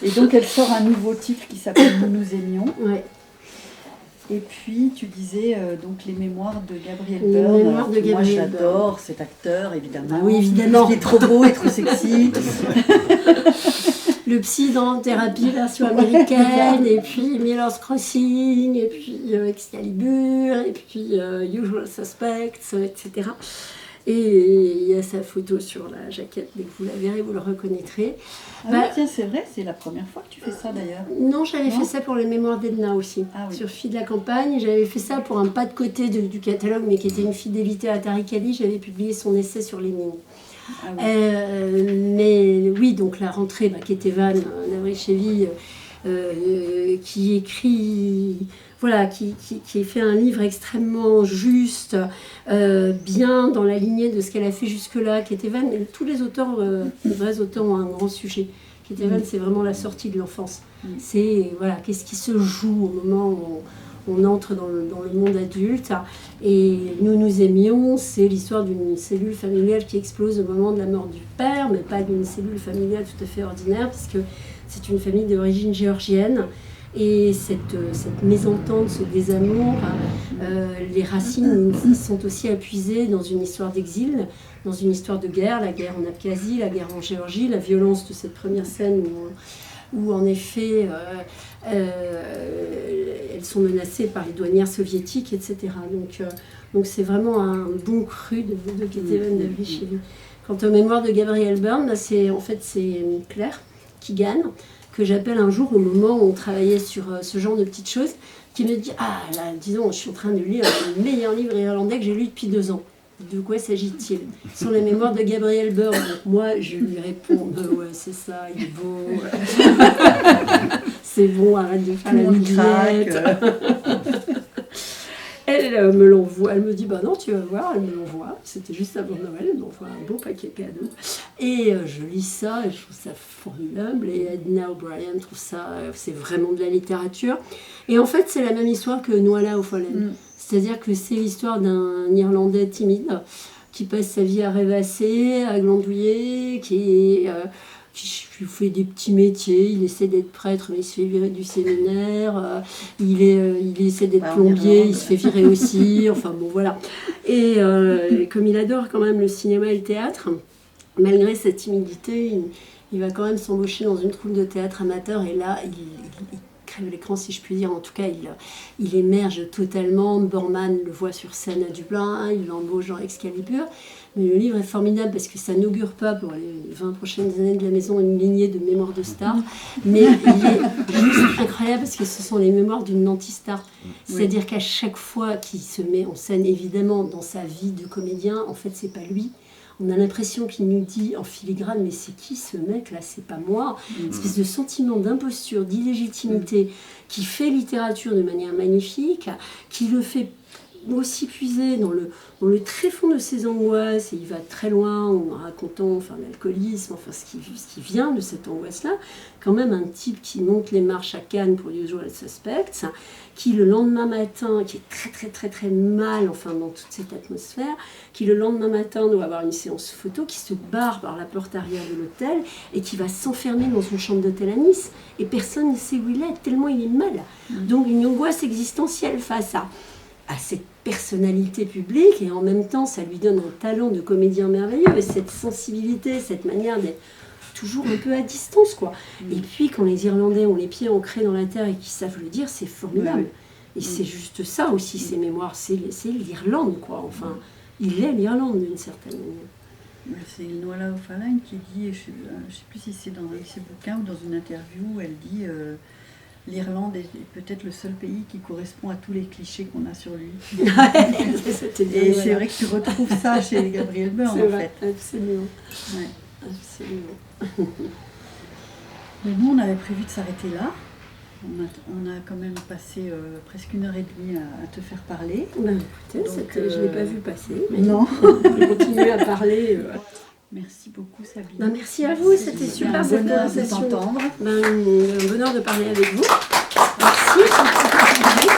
Et donc elle sort un nouveau titre qui s'appelle Nous nous aimions. Ouais. Et puis tu disais donc les mémoires de Gabriel Les Byrne. mémoires de Gabriel Moi Byrne. j'adore cet acteur, évidemment. Ah oui, évidemment. Il est trop beau et trop sexy. Le psy dans Thérapie version américaine, et puis Miller's Crossing, et puis Excalibur, et puis Usual Suspects, etc. Et il y a sa photo sur la jaquette, dès que vous la verrez, vous le reconnaîtrez. Ah oui, tiens, c'est vrai, c'est la première fois que tu fais ça d'ailleurs. Non, j'avais fait ça pour les mémoires d'Edna aussi, oui. sur Fille de la campagne. J'avais fait ça pour un pas de côté du catalogue, mais qui était une fidélité à Tariq Ali. J'avais publié son essai sur Lénine. Ah oui. Mais oui, donc la rentrée, Ketevan Davrichevi, qui écrit, voilà, qui fait un livre extrêmement juste, bien dans la lignée de ce qu'elle a fait jusque-là. Ketevan, tous les auteurs, les vrais auteurs ont un grand sujet. Ketevan, c'est vraiment la sortie de l'enfance. C'est, voilà, qu'est-ce qui se joue au moment où on entre dans le monde adulte. Et Nous nous aimions, c'est l'histoire d'une cellule familiale qui explose au moment de la mort du père, mais pas d'une cellule familiale tout à fait ordinaire, puisque c'est une famille d'origine géorgienne. Et cette mésentente, ce désamour, les racines sont aussi appuisées dans une histoire d'exil, dans une histoire de guerre, la guerre en Abkhazie, la guerre en Géorgie, la violence de cette première scène où en effet elles sont menacées par les douanières soviétiques, etc. Donc c'est vraiment un bon cru de Ketevan Davrichevi. Quant aux mémoires de Gabriel Byrne, c'est Claire Keegan, que j'appelle un jour au moment où on travaillait sur ce genre de petites choses, qui me dit « Ah, là, disons, je suis en train de lire le meilleur livre irlandais que j'ai lu depuis 2 ans. » De quoi s'agit-il? Sur les mémoires de Gabriel Byrne. Donc moi, je lui réponds ouais, c'est ça, il est beau. C'est bon, arrête de faire la mignonnette. Elle me l'envoie, elle me dit bah non, tu vas voir, elle me l'envoie. C'était juste avant Noël, elle m'envoie un beau paquet cadeau. Et je lis ça et je trouve ça formidable. Et Edna O'Brien trouve ça, c'est vraiment de la littérature. Et en fait, c'est la même histoire que Nuala O'Fallon. C'est-à-dire que c'est l'histoire d'un Irlandais timide qui passe sa vie à rêvasser, à glandouiller, qui fait des petits métiers, il essaie d'être prêtre mais il se fait virer du séminaire, il essaie d'être plombier, il se fait virer aussi, enfin bon voilà. Et comme il adore quand même le cinéma et le théâtre, malgré sa timidité, il va quand même s'embaucher dans une troupe de théâtre amateur et là il crève l'écran si je puis dire, en tout cas il émerge totalement. Borman le voit sur scène à Dublin, il l'embauche dans Excalibur. Mais le livre est formidable parce que ça n'augure pas pour les 20 prochaines années de la maison une lignée de mémoires de stars, mais il est juste incroyable parce que ce sont les mémoires d'une anti-star. C'est-à-dire qu'à chaque fois qu'il se met en scène, évidemment, dans sa vie de comédien, en fait, c'est pas lui. On a l'impression qu'il nous dit en filigrane, mais c'est qui ce mec-là? C'est pas moi. Une espèce de sentiment d'imposture, d'illégitimité, qui fait littérature de manière magnifique, qui le fait aussi puiser dans le tréfonds de ses angoisses, et il va très loin en racontant l'alcoolisme, ce qui vient de cette angoisse-là. Quand même un type qui monte les marches à Cannes pour Usual Suspects, qui le lendemain matin, qui est très très très très mal dans toute cette atmosphère, qui le lendemain matin doit avoir une séance photo, qui se barre par la porte arrière de l'hôtel et qui va s'enfermer dans une chambre d'hôtel à Nice, et personne ne sait où il est, tellement il est mal. Donc une angoisse existentielle face à cette personnalité publique, et en même temps ça lui donne un talent de comédien merveilleux et cette sensibilité, cette manière d'être toujours un peu à distance quoi. Et puis quand les Irlandais ont les pieds ancrés dans la terre et qu'ils savent le dire, c'est formidable. Et c'est juste ça aussi, ces mémoires, c'est l'Irlande quoi. Enfin, il est l'Irlande d'une certaine manière. C'est Nuala O'Fallon qui dit, je ne sais plus si c'est dans ses bouquins ou dans une interview, elle dit l'Irlande est peut-être le seul pays qui correspond à tous les clichés qu'on a sur lui. Et c'est vrai que tu retrouves ça chez Gabriel Byrne en fait. Absolument. Ouais. Absolument. Mais nous, on avait prévu de s'arrêter là. On a quand même passé presque 1h30 à te faire parler. Écoutez, je ne l'ai pas vu passer. Mais non. Je vais continuer à parler. Merci beaucoup Sabine. Merci à vous, c'était super cette conversation. Un bonheur de t'entendre. Un bonheur de parler avec vous. Merci.